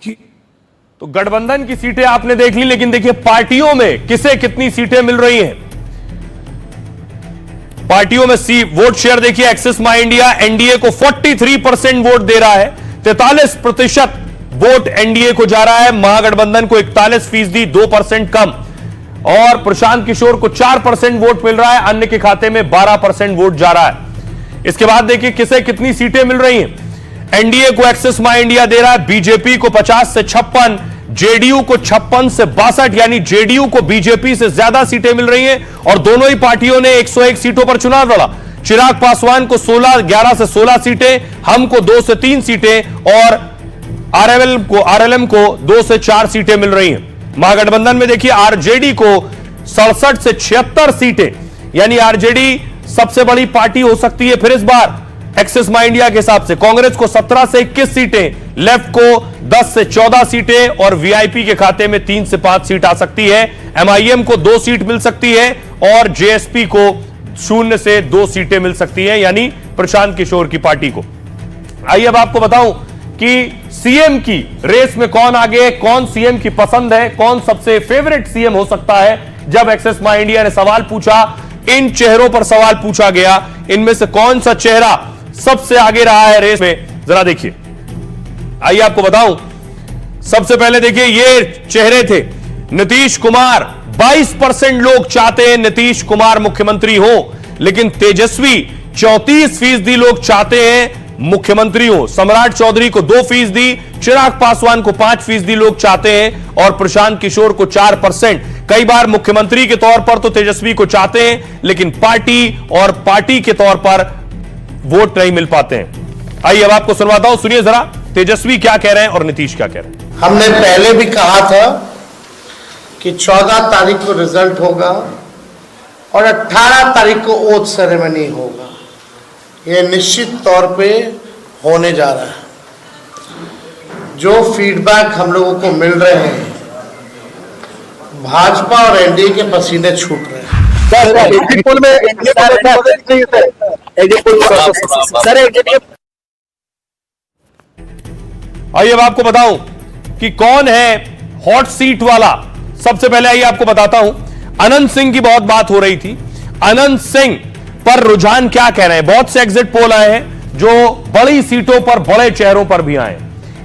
कि तो गठबंधन की सीटें आपने देख ली, लेकिन देखिए पार्टियों में किसे कितनी सीटें मिल रही हैं। पार्टियों में वोट शेयर देखिए, एक्सिस माई इंडिया एनडीए को 43% वोट दे रहा है, 43% वोट एनडीए को जा रहा है, महागठबंधन को 41%, 2% कम, और प्रशांत किशोर को 4% वोट मिल रहा है, अन्य के खाते में 12% वोट जा रहा है। इसके बाद देखिए किसे कितनी सीटें मिल रही हैं। एनडीए को एक्सिस माई इंडिया दे रहा है, बीजेपी को 50 से 56, जेडीयू को 56 से 62, यानी जेडीयू को बीजेपी से ज्यादा सीटें मिल रही हैं और दोनों ही पार्टियों ने 101 सीटों पर चुनाव लड़ा। चिराग पासवान को 11 से 16 सीटें, हमको 2 से 3 सीटें और आरएलएम को 2 से 4 सीटें मिल रही हैं। महागठबंधन में देखिए आरजेडी को 67 से 76 सीटें, यानी आरजेडी सबसे बड़ी पार्टी हो सकती है फिर इस बार एक्सिस माई इंडिया के हिसाब से। कांग्रेस को 17 से 21 सीटें, लेफ्ट को 10 से 14 सीटें और वीआईपी के खाते में 3 से 5 सीट आ सकती है। एमआईएम को 2 सीट मिल सकती है और जेएसपी को 0 से 2 सीटें मिल सकती है, यानी प्रशांत किशोर की पार्टी को। आइए अब आपको बताऊं कि सीएम की रेस में कौन आगे, कौन सीएम की पसंद है, कौन सबसे फेवरेट सीएम हो सकता है। जब एक्सिस माई इंडिया ने सवाल पूछा, इन चेहरों पर सवाल पूछा गया, इनमें से कौन सा चेहरा सबसे आगे रहा है रेस में, जरा देखिए। आइए आपको बताऊं, सबसे पहले देखिए ये चेहरे थे। नीतीश कुमार, 22% लोग चाहते हैं नीतीश कुमार मुख्यमंत्री हो, लेकिन तेजस्वी 34% लोग चाहते हैं मुख्यमंत्री हो। सम्राट चौधरी को 2%, चिराग पासवान को 5% लोग चाहते हैं और प्रशांत किशोर को 4%। कई बार मुख्यमंत्री के तौर पर तो तेजस्वी को चाहते हैं, लेकिन पार्टी के तौर पर वोट नहीं मिल पाते हैं। आइए अब आपको सुनवाता हूं, सुनिए जरा तेजस्वी क्या कह रहे हैं और नीतीश क्या कह रहे हैं। हमने पहले भी कहा था कि 14 तारीख को रिजल्ट होगा और 18 तारीख को ओथ सेरेमनी होगा। यह निश्चित तौर पे होने जा रहा है। जो फीडबैक हम लोगों को मिल रहे हैं, भाजपा और एनडीए के पसीने छूट रहे हैं। आइए अब आपको बताऊं कि कौन है हॉट सीट वाला। सबसे पहले आइए आपको बताता हूं, अनंत सिंह की बहुत बात हो रही थी। अनंत सिंह पर रुझान क्या कह रहे हैं। बहुत से एग्जिट पोल आए हैं जो बड़ी सीटों पर बड़े चेहरों पर भी आए।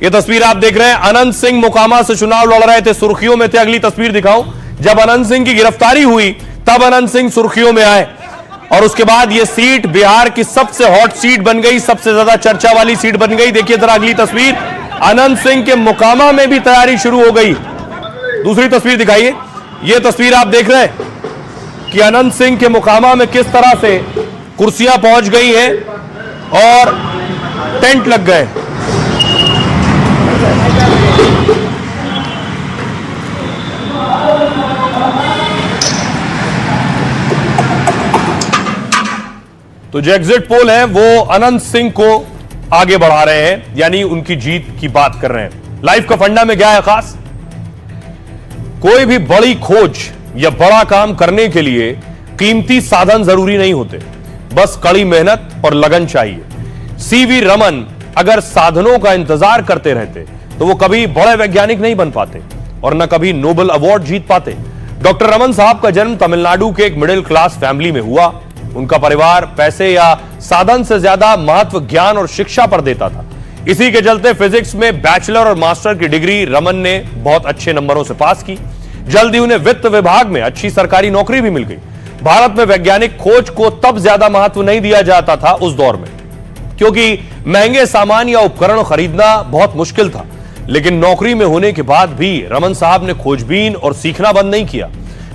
ये तस्वीर आप देख रहे हैं, अनंत सिंह मोकामा से चुनाव लड़ रहे थे, सुर्खियों में थे। अगली तस्वीर दिखाऊं, जब अनंत सिंह की गिरफ्तारी हुई तब अनंत सिंह सुर्खियों में आए और उसके बाद यह सीट बिहार की सबसे हॉट सीट बन गई, सबसे ज्यादा चर्चा वाली सीट बन गई। देखिए जरा अगली तस्वीर, अनंत सिंह के मोकामा में भी तैयारी शुरू हो गई। दूसरी तस्वीर दिखाइए, यह तस्वीर आप देख रहे हैं कि अनंत सिंह के मोकामा में किस तरह से कुर्सियां पहुंच गई हैं और टेंट लग गए। तो जो एग्जिट पोल है वो अनंत सिंह को आगे बढ़ा रहे हैं, यानी उनकी जीत की बात कर रहे हैं। लाइफ का फंडा में क्या है खास, कोई भी बड़ी खोज या बड़ा काम करने के लिए कीमती साधन जरूरी नहीं होते, बस कड़ी मेहनत और लगन चाहिए। सीवी रमन अगर साधनों का इंतजार करते रहते तो वो कभी बड़े वैज्ञानिक नहीं बन पाते। और न कभी नोबेल अवार्ड जीत पाते। डॉक्टर रमन साहब का जन्म तमिलनाडु के एक मिडिल क्लास फैमिली में हुआ। उनका परिवार पैसे या साधन से ज्यादा महत्व ज्ञान और शिक्षा पर देता था। इसी के चलते फिजिक्स में बैचलर और मास्टर की डिग्री रमन ने बहुत अच्छे नंबरों से पास की। जल्द ही उन्हें वित्त विभाग में अच्छी सरकारी नौकरी भी मिल गई। भारत में वैज्ञानिक खोज को तब ज्यादा महत्व नहीं दिया जाता था उस दौर में, क्योंकि महंगे सामान या उपकरण खरीदना बहुत मुश्किल था। लेकिन नौकरी में होने के बाद भी रमन साहब ने खोजबीन और सीखना बंद नहीं किया।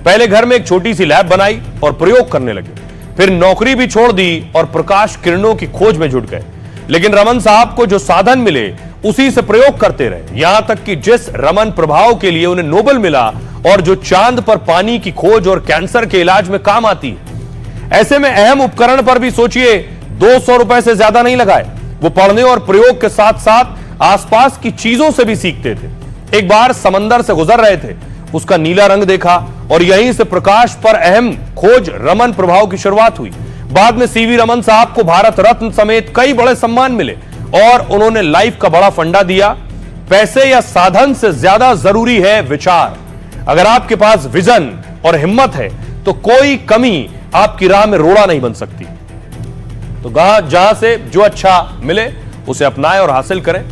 पहले घर में एक छोटी सी लैब बनाई और प्रयोग करने लगे। फिर नौकरी भी छोड़ दी और प्रकाश किरणों की खोज में जुट गए। लेकिन रमन साहब को जो साधन मिले उसी से प्रयोग करते रहे, यहां तक कि जिस रमन प्रभाव के लिए उन्हें नोबेल मिला और जो चांद पर पानी की खोज और कैंसर के इलाज में काम आती है। ऐसे में अहम उपकरण पर भी सोचिए 200 रुपए से ज्यादा नहीं लगाए। वो पढ़ने और प्रयोग के साथ साथ आसपास की चीजों से भी सीखते थे। एक बार समंदर से गुजर रहे थे, उसका नीला रंग देखा और यहीं से प्रकाश पर अहम खोज रमन प्रभाव की शुरुआत हुई। बाद में सीवी रमन साहब को भारत रत्न समेत कई बड़े सम्मान मिले और उन्होंने लाइफ का बड़ा फंडा दिया। पैसे या साधन से ज्यादा जरूरी है विचार। अगर आपके पास विजन और हिम्मत है तो कोई कमी आपकी राह में रोड़ा नहीं बन सकती। तो जहां से जो अच्छा मिले उसे अपनाएं और हासिल करें।